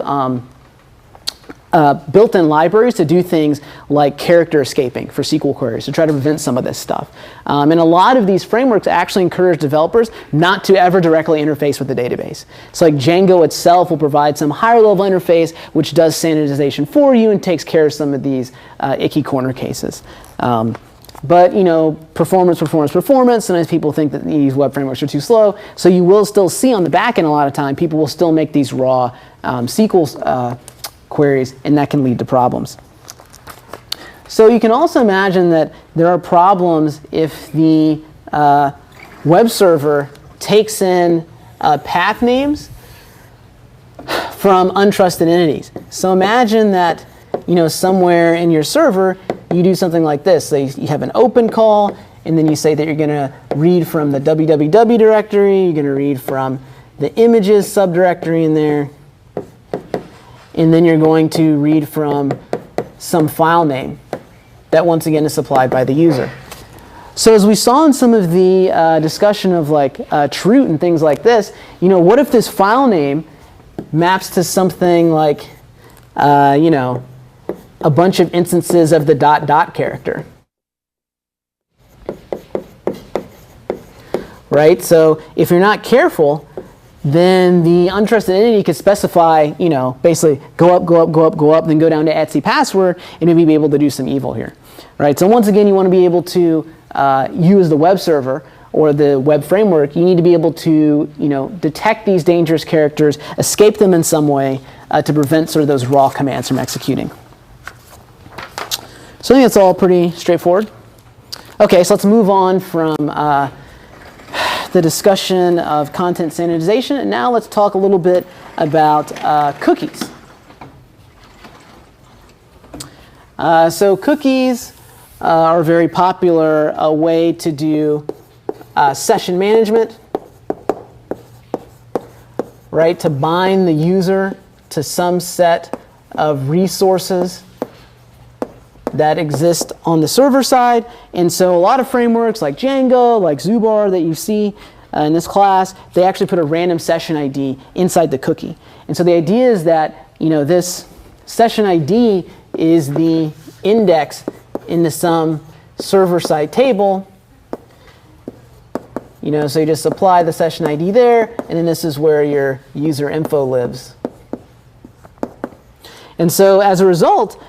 built-in libraries to do things like character escaping for SQL queries to try to prevent some of this stuff. And a lot of these frameworks actually encourage developers not to ever directly interface with the database. So like Django itself will provide some higher level interface which does sanitization for you and takes care of some of these icky corner cases. But performance. Sometimes people think that these web frameworks are too slow. So you will still see on the back end a lot of time people will still make these raw SQL queries, and that can lead to problems. So you can also imagine that there are problems if the web server takes in path names from untrusted entities. So imagine that somewhere in your server you do something like this. So you have an open call, and then you say that you're going to read from the www directory, you're going to read from the images subdirectory in there, and then you're going to read from some file name that once again is supplied by the user. So as we saw in some of the discussion of like Troot and things like this, what if this file name maps to something like a bunch of instances of the ... character? Right? So if you're not careful, then the untrusted entity could specify, basically go up, then go down to etc password, and maybe be able to do some evil here. Right? So once again, you want to be able to use the web server or the web framework. You need to be able to, detect these dangerous characters, escape them in some way to prevent sort of those raw commands from executing. So I think that's all pretty straightforward. Okay, so let's move on from the discussion of content sanitization, and now let's talk a little bit about cookies. So cookies are a very popular way to do session management, right? To bind the user to some set of resources that exist on the server side. And so a lot of frameworks like Django, like Zubar that you see in this class, they actually put a random session ID inside the cookie. And so the idea is that this session ID is the index into some server-side table. So you just apply the session ID there, and then this is where your user info lives. And so as a result,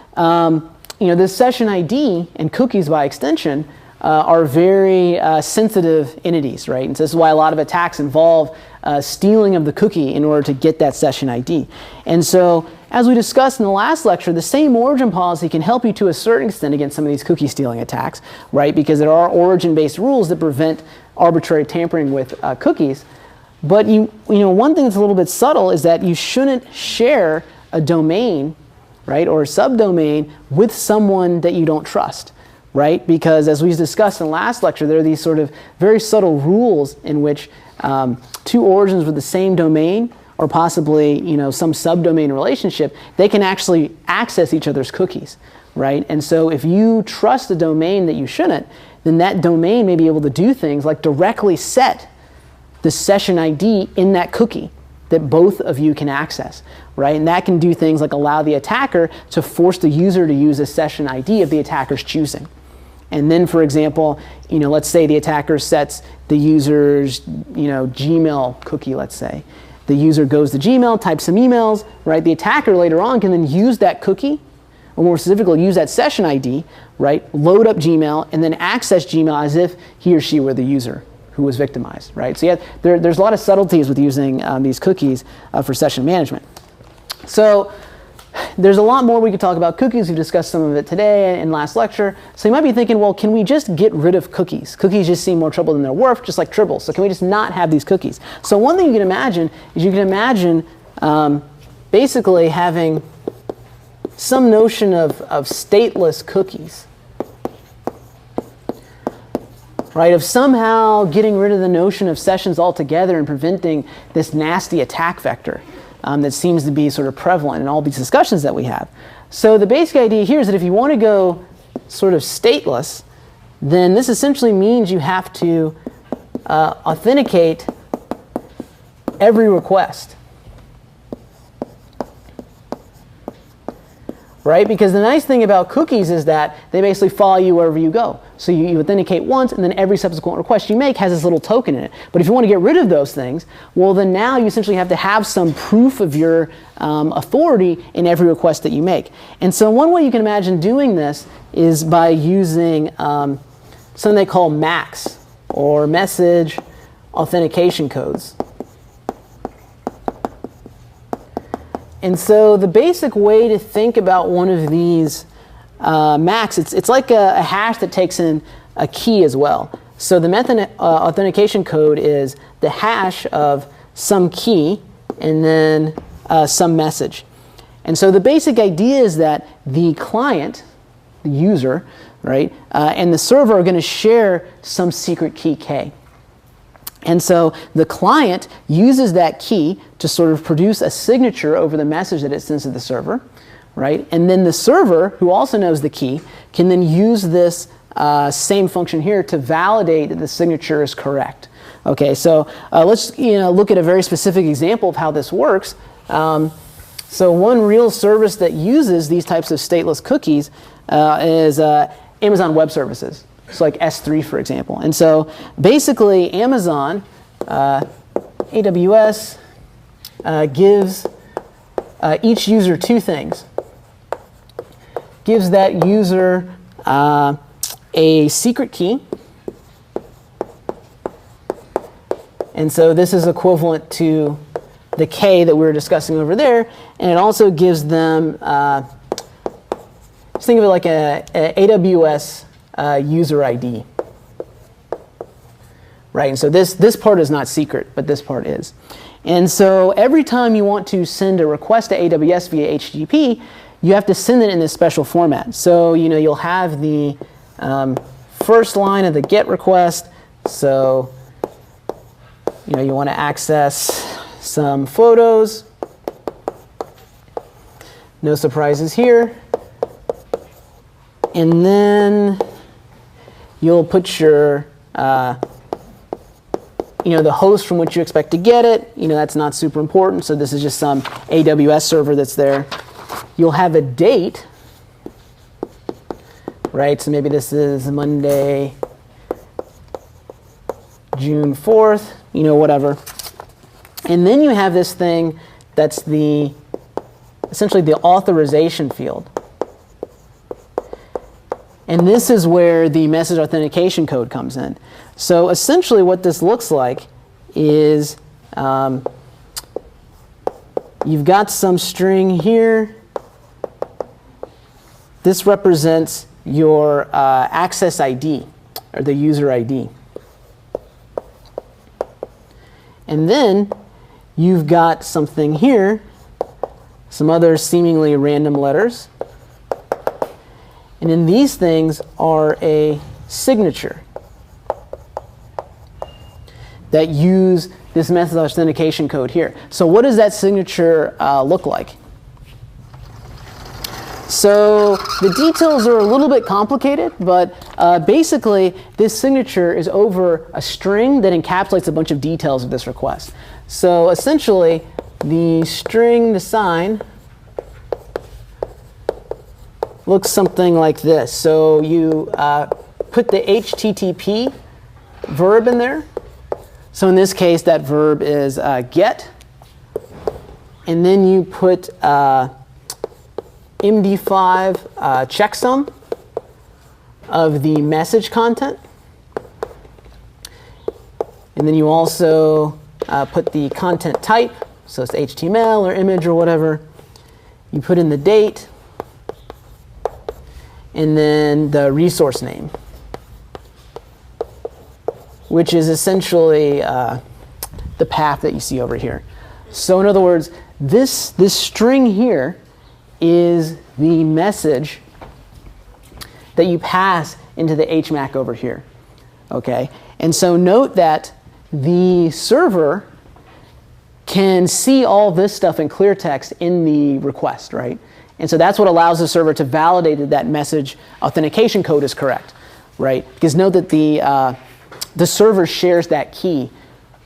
this session ID and cookies by extension are very sensitive entities, right? And so this is why a lot of attacks involve stealing of the cookie in order to get that session ID. And so as we discussed in the last lecture, the same origin policy can help you to a certain extent against some of these cookie stealing attacks, right? Because there are origin-based rules that prevent arbitrary tampering with cookies. But one thing that's a little bit subtle is that you shouldn't share a domain, right, or a subdomain with someone that you don't trust, right? Because as we discussed in the last lecture, there are these sort of very subtle rules in which two origins with the same domain or possibly some subdomain relationship, they can actually access each other's cookies, right? And so if you trust a domain that you shouldn't, then that domain may be able to do things like directly set the session ID in that cookie that both of you can access, right? And that can do things like allow the attacker to force the user to use a session ID of the attacker's choosing. And then, for example, let's say the attacker sets the user's, Gmail cookie, let's say. The user goes to Gmail, types some emails, right? The attacker later on can then use that cookie, or more specifically, use that session ID, right? Load up Gmail, and then access Gmail as if he or she were the user who was victimized, right? So there's a lot of subtleties with using these cookies for session management. So there's a lot more we could talk about cookies. We've discussed some of it today in last lecture. So you might be thinking, well, can we just get rid of cookies? Cookies just seem more trouble than they're worth, just like tribbles. So can we just not have these cookies? So one thing you can imagine is basically having some notion of stateless cookies. right, of somehow getting rid of the notion of sessions altogether and preventing this nasty attack vector that seems to be sort of prevalent in all these discussions that we have. So the basic idea here is that if you want to go sort of stateless, then this essentially means you have to authenticate every request. Right? Because the nice thing about cookies is that they basically follow you wherever you go. So you authenticate once, and then every subsequent request you make has this little token in it. But if you want to get rid of those things, well, then now you essentially have to have some proof of your authority in every request that you make. And so one way you can imagine doing this is by using something they call MACs, or message authentication codes. And so the basic way to think about one of these MACs, it's like a hash that takes in a key as well. So the method authentication code is the hash of some key and then some message. And so the basic idea is that the client, the user, right, and the server are going to share some secret key K. And so the client uses that key to sort of produce a signature over the message that it sends to the server, right? And then the server, who also knows the key, can then use this same function here to validate that the signature is correct. Okay, so let's look at a very specific example of how this works. So one real service that uses these types of stateless cookies is Amazon Web Services. So like S3, for example. And so basically Amazon, AWS, gives each user two things. Gives that user a secret key. And so this is equivalent to the K that we were discussing over there. And it also gives them, just think of it like a AWS user ID. Right, and so this part is not secret, but this part is. And so every time you want to send a request to AWS via HTTP, you have to send it in this special format. So you'll have the first line of the GET request. So you want to access some photos. No surprises here. And then you'll put your, the host from which you expect to get it. That's not super important. So this is just some AWS server that's there. You'll have a date, right? So maybe this is Monday, June 4th, whatever. And then you have this thing that's essentially the authorization field. And this is where the message authentication code comes in. So essentially what this looks like is you've got some string here. This represents your access ID, or the user ID. And then you've got something here, some other seemingly random letters. And then these things are a signature that use this method authentication code here. So what does that signature look like? So the details are a little bit complicated, but basically this signature is over a string that encapsulates a bunch of details of this request. So essentially the string to sign looks something like this. So you put the HTTP verb in there. So in this case, that verb is get. And then you put MD5 checksum of the message content. And then you also put the content type. So it's HTML or image or whatever. You put in the date. And then the resource name, which is essentially the path that you see over here. So in other words, this string here is the message that you pass into the HMAC over here. Okay, and so note that the server can see all this stuff in clear text in the request, right? And so that's what allows the server to validate that that message authentication code is correct, right? Because note that the server shares that key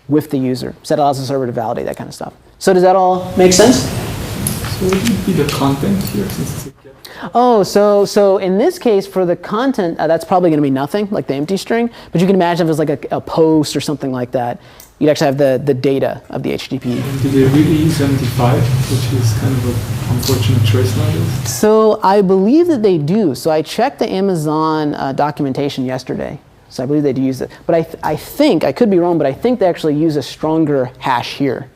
with the user. So that allows the server to validate that kind of stuff. So does that all make sense? So what would be the content here since it's a get? Oh, so in this case, for the content, that's probably going to be nothing, like the empty string. But you can imagine if it was like a post or something like that, you'd actually have the data of the HTTP. And do they really use MD5, which is kind of an unfortunate choice nowadays? So I believe that they do. So I checked the Amazon documentation yesterday. So I believe they do use it. But I think, I could be wrong, but I think they actually use a stronger hash here.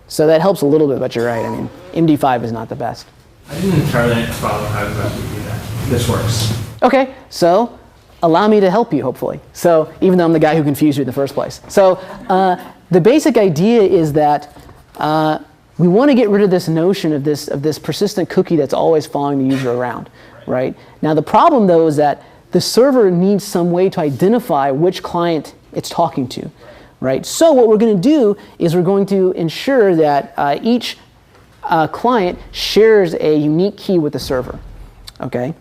So that helps a little bit, but you're right. I mean, MD5 is not the best. I didn't entirely follow how exactly you do that. This works. Okay, so allow me to help you, hopefully. So even though I'm the guy who confused you in the first place. So the basic idea is that we want to get rid of this notion of this persistent cookie that's always following the user around, right? Now the problem, though, is that the server needs some way to identify which client it's talking to, right? So what we're going to do is we're going to ensure that each client shares a unique key with the server, okay?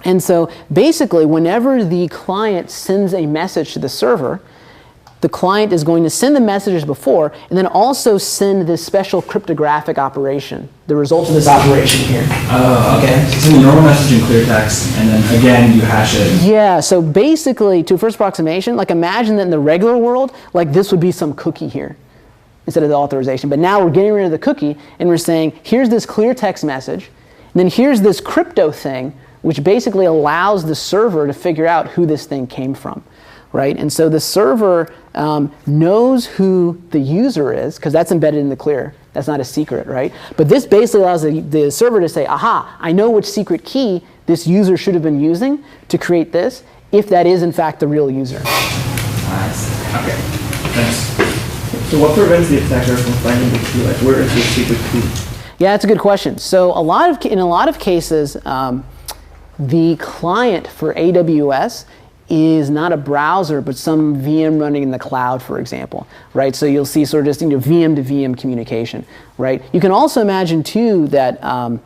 And so basically, whenever the client sends a message to the server, the client is going to send the messages before and then also send this special cryptographic operation, the result of this operation here. Okay. So send a normal message in clear text, and then again you hash it. Yeah, so basically, to a first approximation, like imagine that in the regular world, like this would be some cookie here instead of the authorization. But now we're getting rid of the cookie, and we're saying, here's this clear text message, and then here's this crypto thing, which basically allows the server to figure out who this thing came from, right? And so the server knows who the user is, because that's embedded in the clear. That's not a secret, right? But this basically allows the server to say, aha, I know which secret key this user should have been using to create this, if that is in fact the real user. Nice. Okay. Thanks. So what prevents the attacker from finding the key? Like, where is the secret key? Yeah, that's a good question. So in a lot of cases, the client for AWS is not a browser, but some VM running in the cloud, for example, right? So you'll see sort of just VM to VM communication, right? You can also imagine too that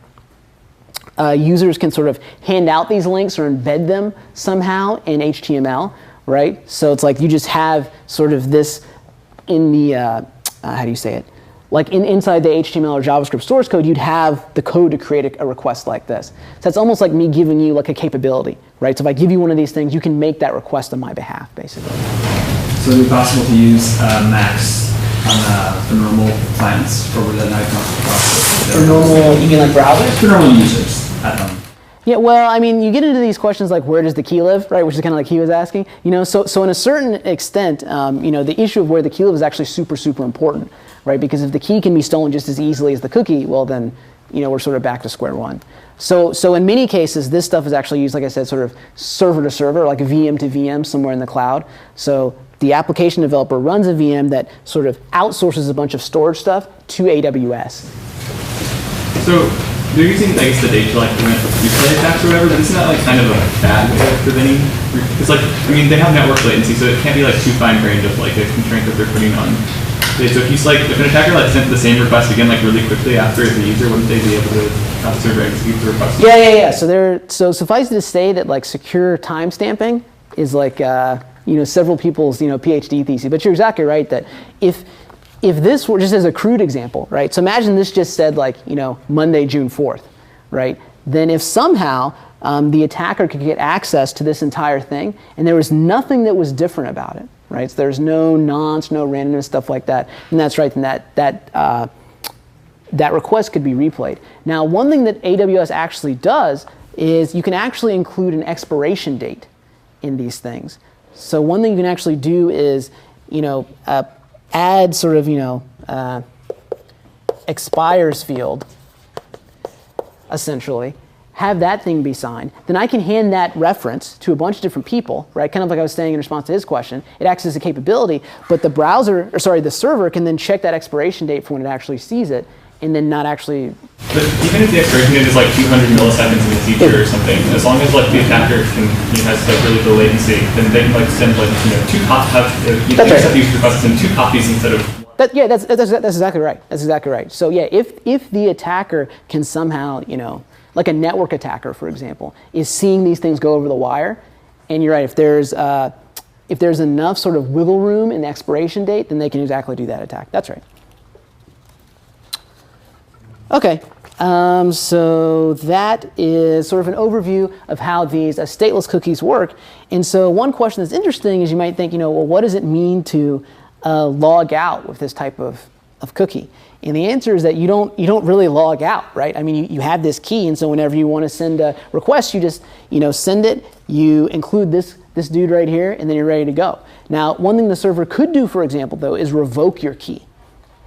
users can sort of hand out these links or embed them somehow in HTML, right? So it's like you just have sort of this in the, how do you say it? Like inside the HTML or JavaScript source code, you'd have the code to create a request like this. So it's almost like me giving you like a capability, right? So if I give you one of these things, you can make that request on my behalf, basically. So it would be possible to use Max on for normal clients, or would that not come across? For normal, you mean like browsers? For normal users at home. Yeah, well, I mean, you get into these questions like where does the key live, right? Which is kind of like he was asking. You know, so in a certain extent, you know, the issue of where the key lives is actually super, super important, right? Because if the key can be stolen just as easily as the cookie, well then, you know, we're sort of back to square one. So in many cases, this stuff is actually used, like I said, sort of server to server, like VM to VM somewhere in the cloud. So the application developer runs a VM that sort of outsources a bunch of storage stuff to AWS. So they're using, I guess, the data to like prevent replay attacks or whatever, but isn't that like kind of a bad way of preventing? Because like, I mean, they have network latency, so it can't be like too fine-grained of like a constraint that they're putting on. So if an attacker like sent the same request again like really quickly after the user, wouldn't they be able to have the server execute the request? Yeah. So suffice it to say that like secure timestamping is like you know, several people's PhD thesis. But you're exactly right that if this were just as a crude example, right? So imagine this just said like Monday, June 4th, right? Then if somehow the attacker could get access to this entire thing and there was nothing that was different about it, right? So there's no nonce, no randomness, stuff like that. And that's right, then that request could be replayed. Now, one thing that AWS actually does is you can actually include an expiration date in these things. So one thing you can actually do is, add sort of, expires field, essentially, have that thing be signed, then I can hand that reference to a bunch of different people, right? Kind of like I was saying in response to his question. It acts as a capability, but the server can then check that expiration date for when it actually sees it and then not actually. But even if the expiration date is like 200 milliseconds in the future or something, as long as like the attacker has like really low latency, then they can like send like two copies. That's right. Have these requests in 2 copies instead of. That's exactly right. That's exactly right. So yeah, if the attacker can somehow, like a network attacker, for example, is seeing these things go over the wire, and you're right, if there's enough sort of wiggle room in the expiration date, then they can exactly do that attack. That's right. Okay, so that is sort of an overview of how these stateless cookies work. And so one question that's interesting is you might think, well, what does it mean to log out with this type of cookie? And the answer is that you don't really log out, right? I mean, you have this key, and so whenever you want to send a request, you just send it, you include this dude right here, and then you're ready to go. Now, one thing the server could do, for example, though, is revoke your key.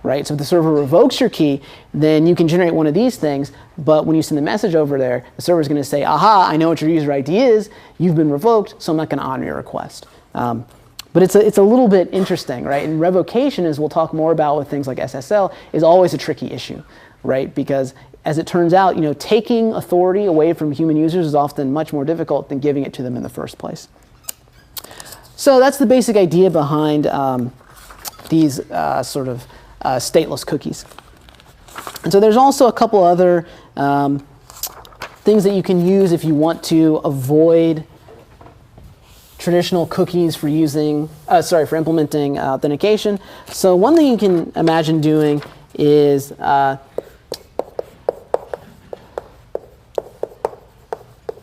Right? So if the server revokes your key, then you can generate one of these things, but when you send the message over there, the server is going to say, aha, I know what your user ID is, you've been revoked, so I'm not going to honor your request. But it's a little bit interesting, right? And revocation, as we'll talk more about with things like SSL, is always a tricky issue, right? Because as it turns out, taking authority away from human users is often much more difficult than giving it to them in the first place. So that's the basic idea behind these sort of stateless cookies. And so there's also a couple other things that you can use if you want to avoid traditional cookies for for implementing authentication. So one thing you can imagine doing is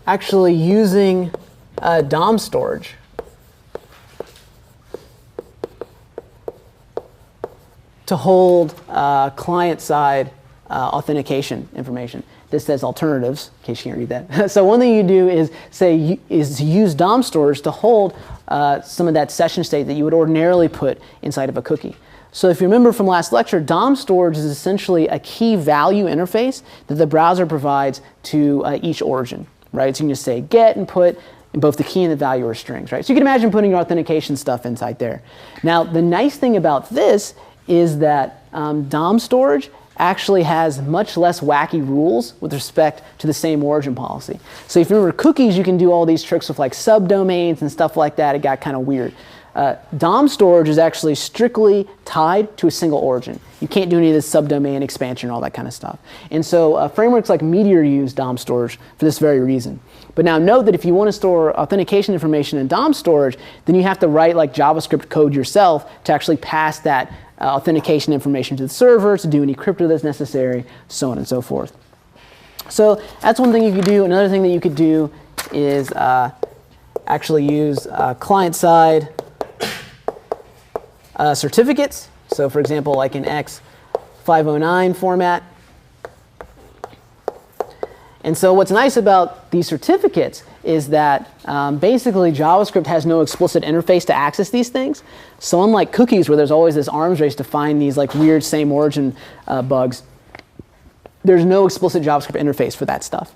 actually using DOM storage to hold client-side authentication information. This says alternatives, in case you can't read that. So one thing you do is use DOM storage to hold some of that session state that you would ordinarily put inside of a cookie. So if you remember from last lecture, DOM storage is essentially a key value interface that the browser provides to each origin, right? So you can just say get and put, and both the key and the value are strings, right? So you can imagine putting your authentication stuff inside there. Now, the nice thing about this is that DOM storage actually has much less wacky rules with respect to the same origin policy. So if you remember cookies, you can do all these tricks with like subdomains and stuff like that. It got kind of weird. DOM storage is actually strictly tied to a single origin. You can't do any of this subdomain expansion and all that kind of stuff. And so frameworks like Meteor use DOM storage for this very reason. But now note that if you want to store authentication information in DOM storage, then you have to write like JavaScript code yourself to actually pass that authentication information to the server, to do any crypto that's necessary, so on and so forth. So that's one thing you could do. Another thing that you could do is actually use client-side certificates. So for example, like in X509 format. And so what's nice about these certificates is that basically JavaScript has no explicit interface to access these things. So unlike cookies, where there's always this arms race to find these like weird same origin bugs, there's no explicit JavaScript interface for that stuff.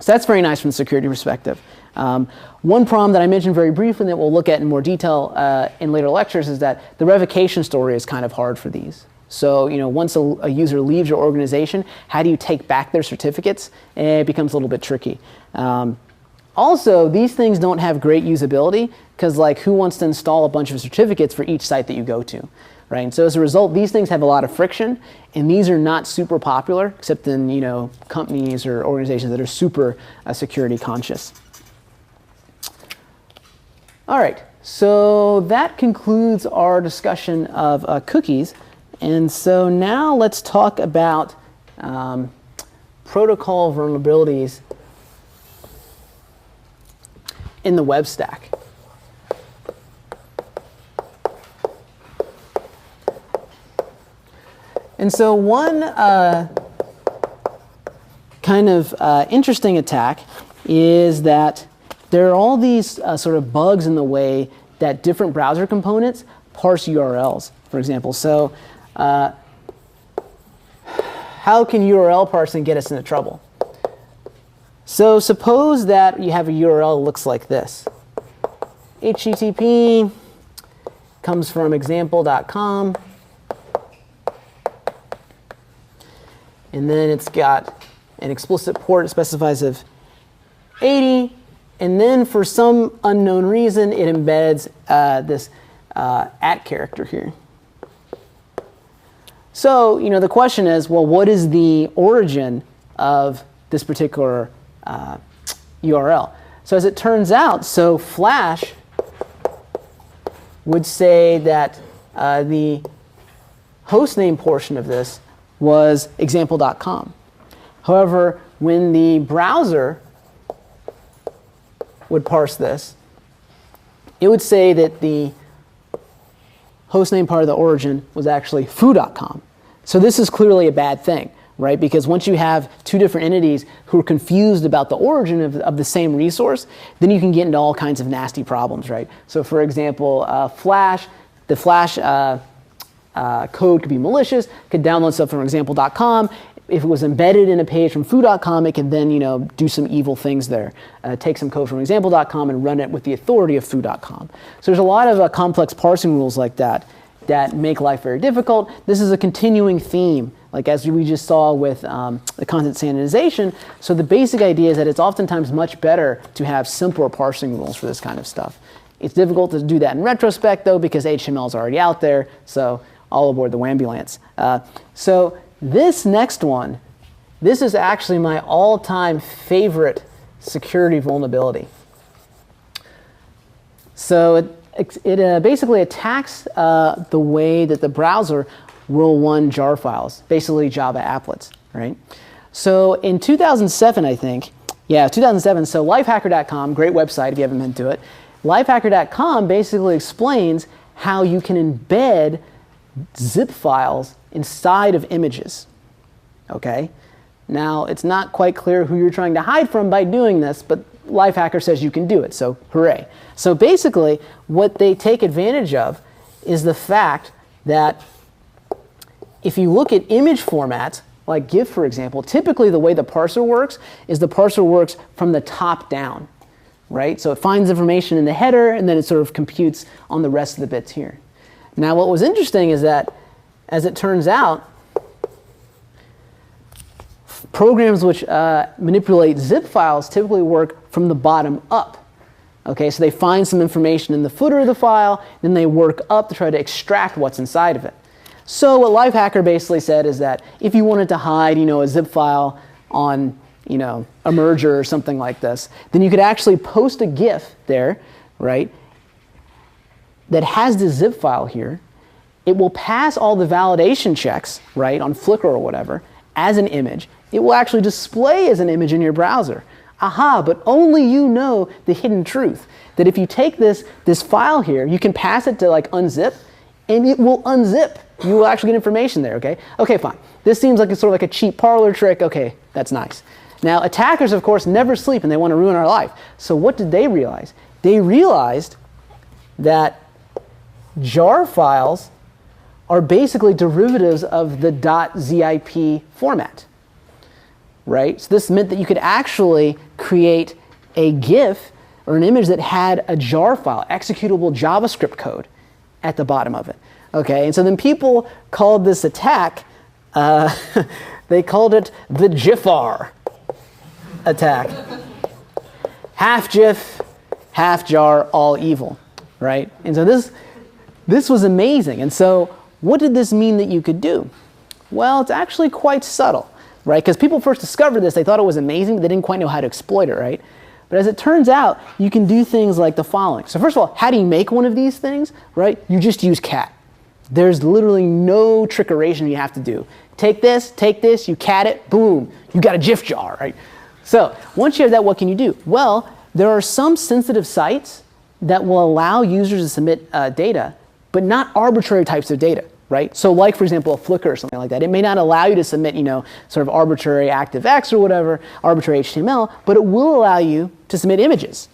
So that's very nice from the security perspective. One problem that I mentioned very briefly that we'll look at in more detail in later lectures is that the revocation story is kind of hard for these. So once a user leaves your organization, how do you take back their certificates? It becomes a little bit tricky. Also, these things don't have great usability because who wants to install a bunch of certificates for each site that you go to, right? And so as a result, these things have a lot of friction, and these are not super popular except in companies or organizations that are super security conscious. All right, so that concludes our discussion of cookies. And so now let's talk about protocol vulnerabilities in the web stack. And so one kind of interesting attack is that there are all these sort of bugs in the way that different browser components parse URLs, for example. So how can URL parsing get us into trouble? So suppose that you have a URL that looks like this. HTTP comes from example.com. and then it's got an explicit port that specifies of 80, and then for some unknown reason it embeds this @ character here. So, the question is, well, what is the origin of this particular URL? So as it turns out, so Flash would say that the hostname portion of this was example.com. However, when the browser would parse this, it would say that the hostname part of the origin was actually foo.com. So this is clearly a bad thing, right? Because once you have two different entities who are confused about the origin of the same resource, then you can get into all kinds of nasty problems, right? So for example, the Flash code could be malicious, could download stuff from example.com. If it was embedded in a page from foo.com, it can then do some evil things there. Take some code from example.com and run it with the authority of foo.com. So there's a lot of complex parsing rules like that make life very difficult. This is a continuing theme, like as we just saw with the content standardization. So the basic idea is that it's oftentimes much better to have simpler parsing rules for this kind of stuff. It's difficult to do that in retrospect, though, because HTML is already out there. So all aboard the Wambulance. So this next one, this is actually my all-time favorite security vulnerability. So it basically attacks the way that the browser will run jar files, basically Java applets, right? So in 2007, I think, 2007, so lifehacker.com, great website if you haven't been to it. Lifehacker.com basically explains how you can embed zip files inside of images, okay? Now, it's not quite clear who you're trying to hide from by doing this, but Lifehacker says you can do it, so hooray. So basically, what they take advantage of is the fact that if you look at image formats, like GIF, for example, typically the way the parser works is the parser works from the top down, right? So it finds information in the header, and then it sort of computes on the rest of the bits here. Now, what was interesting is that, as it turns out, programs which manipulate zip files typically work from the bottom up. Okay, so they find some information in the footer of the file, then they work up to try to extract what's inside of it. So what Lifehacker basically said is that if you wanted to hide, a zip file on, a merger or something like this, then you could actually post a GIF there, right, that has the zip file here. It will pass all the validation checks, right, on Flickr or whatever, as an image. It will actually display as an image in your browser. Aha, but only you know the hidden truth, that if you take this file here, you can pass it to like unzip, and it will unzip. You will actually get information there, okay? Okay, fine. This seems like it's sort of like a cheap parlor trick. Okay, that's nice. Now, attackers, of course, never sleep, and they want to ruin our life. So what did they realize? They realized that jar files are basically derivatives of the .zip format, right? So this meant that you could actually create a GIF or an image that had a jar file, executable JavaScript code at the bottom of it. Okay, and so then people called this attack, they called it the GIFAR attack. Half GIF, half jar, all evil, right? And so this was amazing. And so what did this mean that you could do? Well, it's actually quite subtle, right? Because people first discovered this, they thought it was amazing, but they didn't quite know how to exploit it, right? But as it turns out, you can do things like the following. So first of all, how do you make one of these things, right? You just use cat. There's literally no trickeration you have to do. Take this, you cat it, boom, you got a GIF jar, right? So once you have that, what can you do? Well, there are some sensitive sites that will allow users to submit data, but not arbitrary types of data, right? So like, for example, a Flickr or something like that. It may not allow you to submit, sort of arbitrary ActiveX or whatever, arbitrary HTML, but it will allow you to submit images,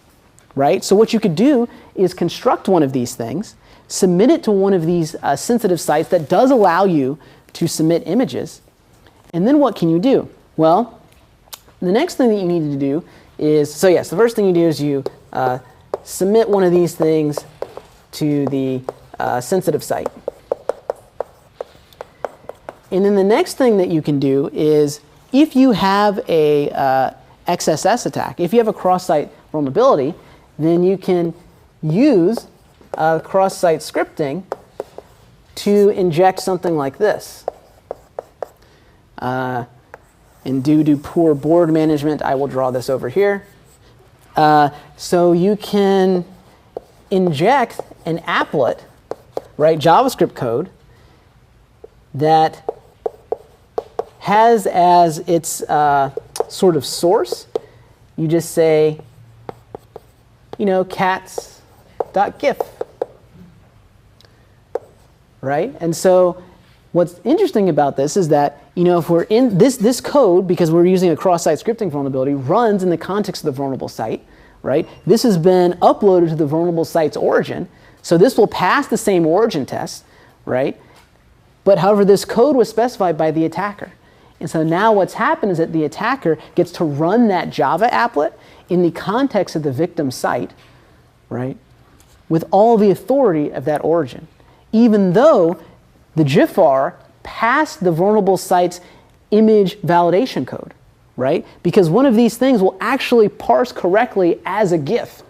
right? So what you could do is construct one of these things, submit it to one of these sensitive sites that does allow you to submit images, and then what can you do? Well, the next thing that you need to do is, so yes, the first thing you do is you submit one of these things to the sensitive site. And then the next thing that you can do is, if you have a XSS attack, if you have a cross-site vulnerability, then you can use cross-site scripting to inject something like this. And due to poor board management, I will draw this over here. So you can inject an applet, right, JavaScript code that has as its sort of source, you just say, cats.gif, right? And so what's interesting about this is that, if we're in this code, because we're using a cross-site scripting vulnerability, runs in the context of the vulnerable site, right? This has been uploaded to the vulnerable site's origin, so this will pass the same origin test, right? But however, this code was specified by the attacker. And so now what's happened is that the attacker gets to run that Java applet in the context of the victim site, right, with all the authority of that origin, even though the GIFAR passed the vulnerable site's image validation code, right? Because one of these things will actually parse correctly as a GIF,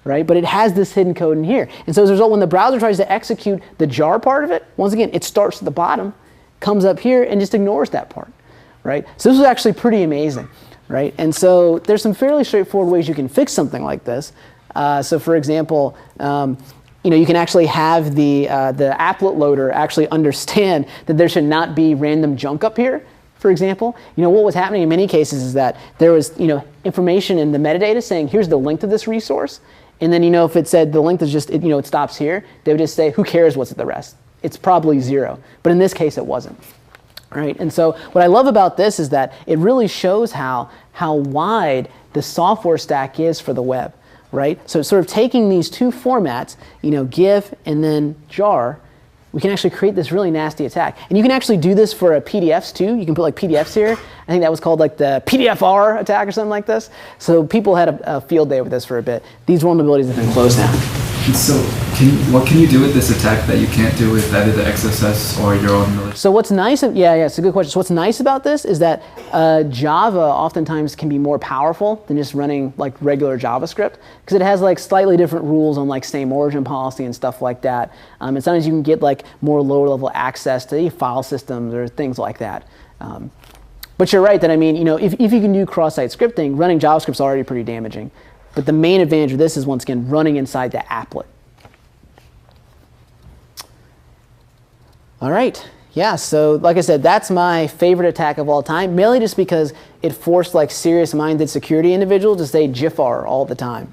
right? But it has this hidden code in here. And so as a result, when the browser tries to execute the jar part of it, once again, it starts at the bottom, comes up here, and just ignores that part, right? So this was actually pretty amazing, right? And so there's some fairly straightforward ways you can fix something like this. So for example, you can actually have the applet loader actually understand that there should not be random junk up here, for example. What was happening in many cases is that there was information in the metadata saying, here's the length of this resource. And then if it said the length is just, it stops here, they would just say, who cares what's at the rest? It's probably 0. But in this case, it wasn't. Right? And so what I love about this is that it really shows how wide the software stack is for the web. Right? So it's sort of taking these two formats, GIF and then jar, we can actually create this really nasty attack. And you can actually do this for PDFs too. You can put PDFs here. I think that was called the PDFR attack or something like this. So people had a field day with this for a bit. These vulnerabilities have been closed now. So what can you do with this attack that you can't do with either the XSS or your own malicious? So what's nice, it's a good question. So what's nice about this is that Java oftentimes can be more powerful than just running regular JavaScript, because it has slightly different rules on same origin policy and stuff like that. And sometimes you can get more lower level access to file systems or things like that. But you're right that if you can do cross-site scripting, running JavaScript's already pretty damaging. But the main advantage of this is, once again, running inside the applet. All right. Yeah, so like I said, that's my favorite attack of all time, mainly just because it forced serious-minded security individuals to say GIFAR all the time.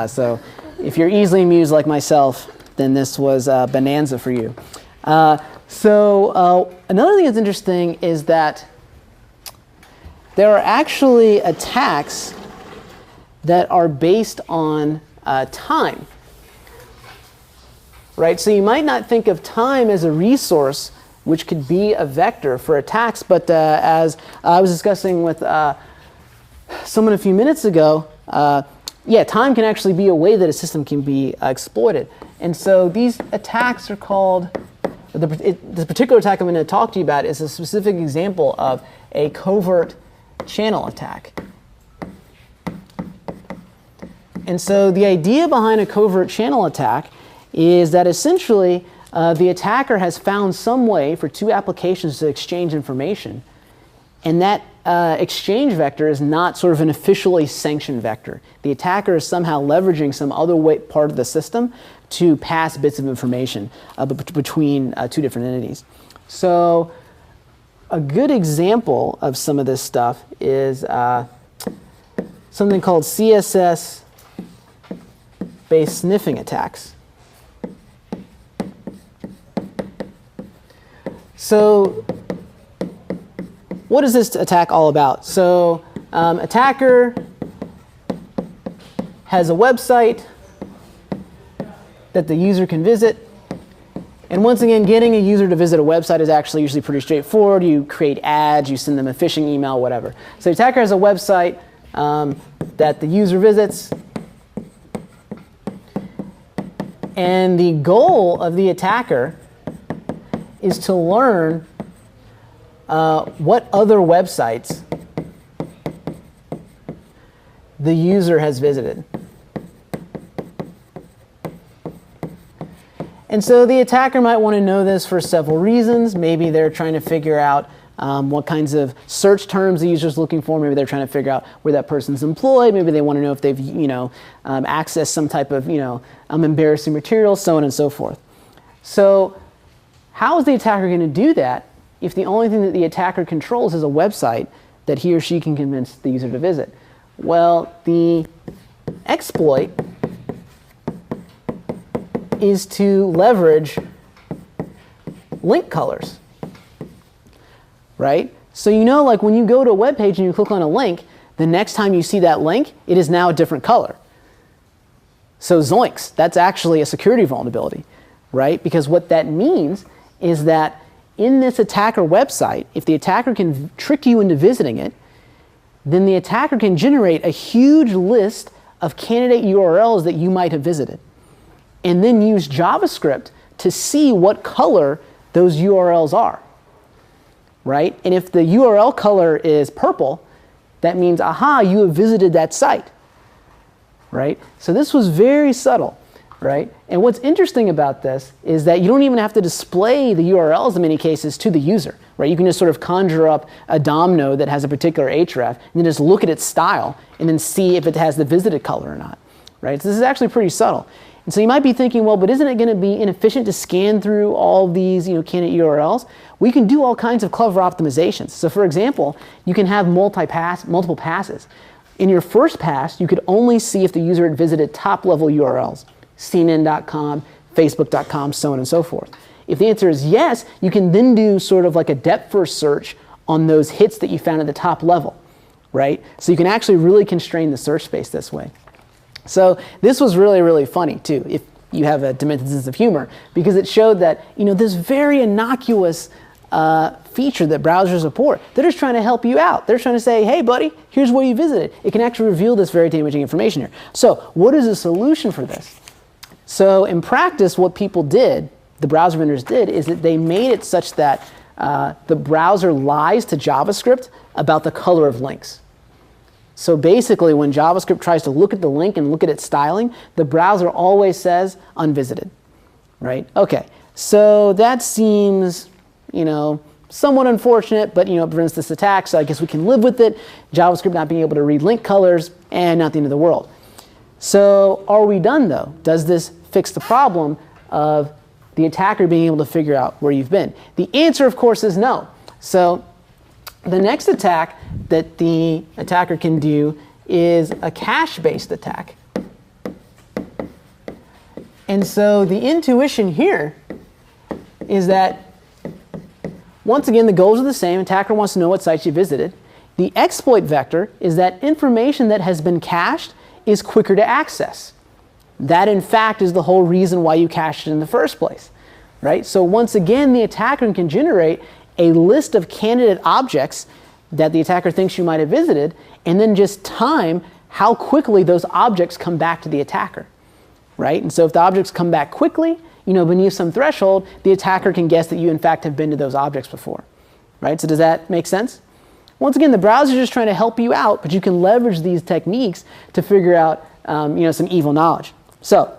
So if you're easily amused like myself, then this was bonanza for you. So another thing that's interesting is that there are actually attacks that are based on time, right? So you might not think of time as a resource which could be a vector for attacks, but as I was discussing with someone a few minutes ago, time can actually be a way that a system can be exploited. And so these attacks are called, the particular attack I'm going to talk to you about is a specific example of a covert channel attack. And so the idea behind a covert channel attack is that essentially the attacker has found some way for two applications to exchange information, and that exchange vector is not sort of an officially sanctioned vector. The attacker is somehow leveraging some other part of the system to pass bits of information between two different entities. So a good example of some of this stuff is something called CSS based sniffing attacks. So what is this attack all about? So attacker has a website that the user can visit. And once again, getting a user to visit a website is actually usually pretty straightforward. You create ads, you send them a phishing email, whatever. So the attacker has a website that the user visits. And the goal of the attacker is to learn what other websites the user has visited. And so the attacker might want to know this for several reasons. Maybe they're trying to figure out what kinds of search terms the user's looking for. Maybe they're trying to figure out where that person's employed. Maybe they want to know if they've accessed some type of embarrassing material, so on and so forth. So how is the attacker going to do that if the only thing that the attacker controls is a website that he or she can convince the user to visit? Well, the exploit is to leverage link colors, right? So like when you go to a web page and you click on a link, the next time you see that link, it is now a different color. So zoinks, that's actually a security vulnerability, right? Because what that means is that in this attacker website, if the attacker can trick you into visiting it, then the attacker can generate a huge list of candidate URLs that you might have visited, and then use JavaScript to see what color those URLs are, right? And if the URL color is purple, that means, aha, you have visited that site, right? So this was very subtle, right? And what's interesting about this is that you don't even have to display the URLs in many cases to the user, right? You can just sort of conjure up a DOM node that has a particular href and then just look at its style and then see if it has the visited color or not, right? So this is actually pretty subtle. And so you might be thinking, well, but isn't it going to be inefficient to scan through all these candidate URLs? We can do all kinds of clever optimizations. So for example, you can have multiple passes. In your first pass, you could only see if the user had visited top-level URLs, CNN.com, Facebook.com, so on and so forth. If the answer is yes, you can then do sort of like a depth-first search on those hits that you found at the top level, right? So you can actually really constrain the search space this way. So this was really, really funny, too, if you have a demented sense of humor, because it showed that this very innocuous feature that browsers support, they're just trying to help you out. They're trying to say, hey, buddy, here's where you visited. It can actually reveal this very damaging information here. So what is the solution for this? So in practice, what people did, the browser vendors did, is that they made it such that the browser lies to JavaScript about the color of links. So basically, when JavaScript tries to look at the link and look at its styling, the browser always says unvisited, right? Okay, so that seems, somewhat unfortunate, but it prevents this attack, so I guess we can live with it. JavaScript not being able to read link colors, and not the end of the world. So are we done, though? Does this fix the problem of the attacker being able to figure out where you've been? The answer, of course, is no. So the next attack that the attacker can do is a cache-based attack. And so the intuition here is that, once again, the goals are the same. Attacker wants to know what sites you visited. The exploit vector is that information that has been cached is quicker to access. That, in fact, is the whole reason why you cached it in the first place, right? So once again, the attacker can generate a list of candidate objects that the attacker thinks you might have visited, and then just time how quickly those objects come back to the attacker, right? And so if the objects come back quickly, beneath some threshold, the attacker can guess that you, in fact, have been to those objects before, right? So does that make sense? Once again, the browser is just trying to help you out, but you can leverage these techniques to figure out, some evil knowledge. So,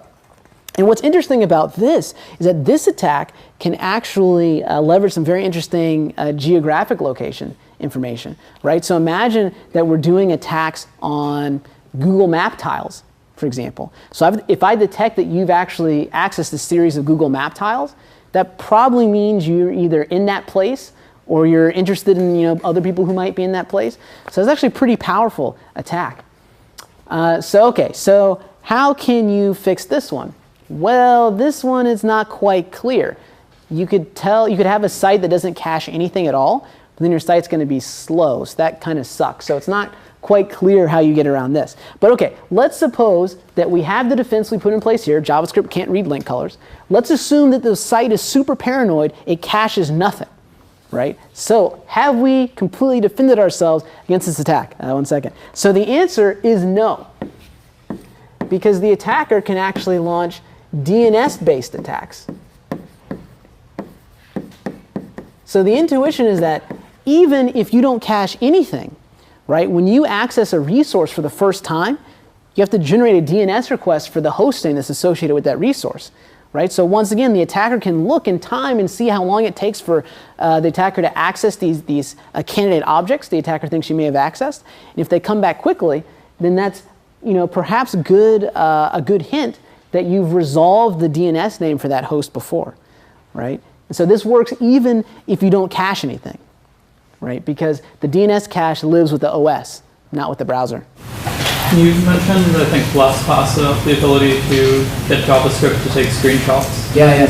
and what's interesting about this is that this attack can actually leverage some very interesting geographic location information, right? So imagine that we're doing attacks on Google Map tiles, for example. So if I detect that you've actually accessed a series of Google Map tiles, that probably means you're either in that place or you're interested in other people who might be in that place. So it's actually a pretty powerful attack. So how can you fix this one? Well, this one is not quite clear. You could have a site that doesn't cache anything at all, but then your site's going to be slow, so that kind of sucks. So it's not quite clear how you get around this. But okay, let's suppose that we have the defense we put in place here. JavaScript can't read link colors. Let's assume that the site is super paranoid. It caches nothing, right? So have we completely defended ourselves against this attack? One second. So the answer is no, because the attacker can actually launch DNS-based attacks. So the intuition is that even if you don't cache anything, right? When you access a resource for the first time, you have to generate a DNS request for the host name that's associated with that resource, right? So once again, the attacker can look in time and see how long it takes for the attacker to access these candidate objects the attacker thinks you may have accessed. And if they come back quickly, then that's perhaps a good hint that you've resolved the DNS name for that host before, right? And so this works even if you don't cache anything, right? Because the DNS cache lives with the OS, not with the browser. You mentioned, I think, last class, the ability to get JavaScript to take screenshots. Yeah.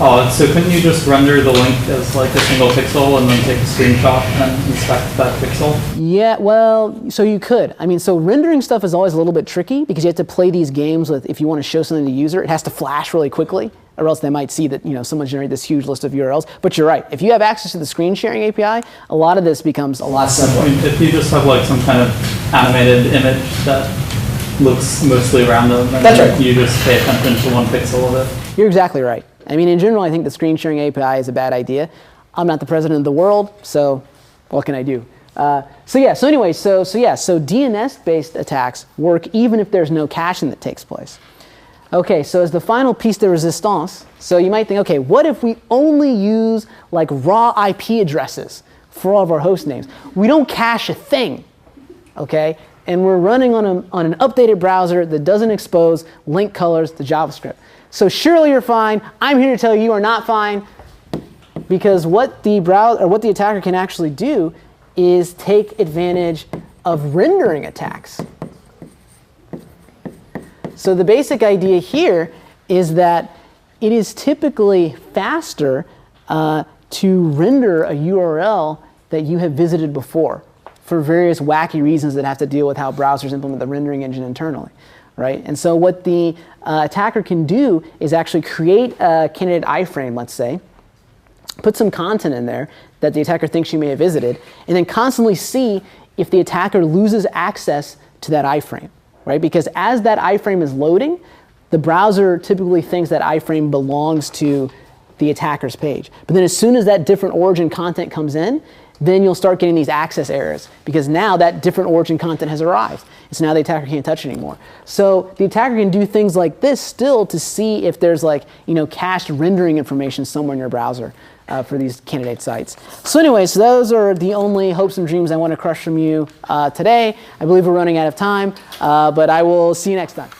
Oh, so couldn't you just render the link as like a single pixel and then take a screenshot and inspect that pixel? Yeah, well, so you could. I mean, so rendering stuff is always a little bit tricky because you have to play these games with, if you want to show something to the user, it has to flash really quickly, or else they might see that someone generated this huge list of URLs. But you're right. If you have access to the screen sharing API, a lot of this becomes a lot simpler. I mean, if you just have like some kind of animated image that looks mostly random, and That's right. You just pay attention to one pixel of it. You're exactly right. I mean, in general, I think the screen sharing API is a bad idea. I'm not the president of the world, so what can I do? So DNS-based attacks work even if there's no caching that takes place. Okay, so as the final piece de resistance, so you might think, okay, what if we only use like raw IP addresses for all of our host names? We don't cache a thing, okay? And we're running on an updated browser that doesn't expose link colors to JavaScript. So surely you're fine. I'm here to tell you you are not fine, because what the attacker can actually do is take advantage of rendering attacks. So the basic idea here is that it is typically faster to render a URL that you have visited before for various wacky reasons that have to deal with how browsers implement the rendering engine internally, right? And so what the attacker can do is actually create a candidate iframe, let's say, put some content in there that the attacker thinks you may have visited, and then constantly see if the attacker loses access to that iframe, right? Because as that iframe is loading, the browser typically thinks that iframe belongs to the attacker's page. But then as soon as that different origin content comes in, then you'll start getting these access errors, because now that different origin content has arrived. And so now the attacker can't touch it anymore. So the attacker can do things like this still to see if there's cached rendering information somewhere in your browser for these candidate sites. So anyway, so those are the only hopes and dreams I want to crush from you today. I believe we're running out of time, but I will see you next time.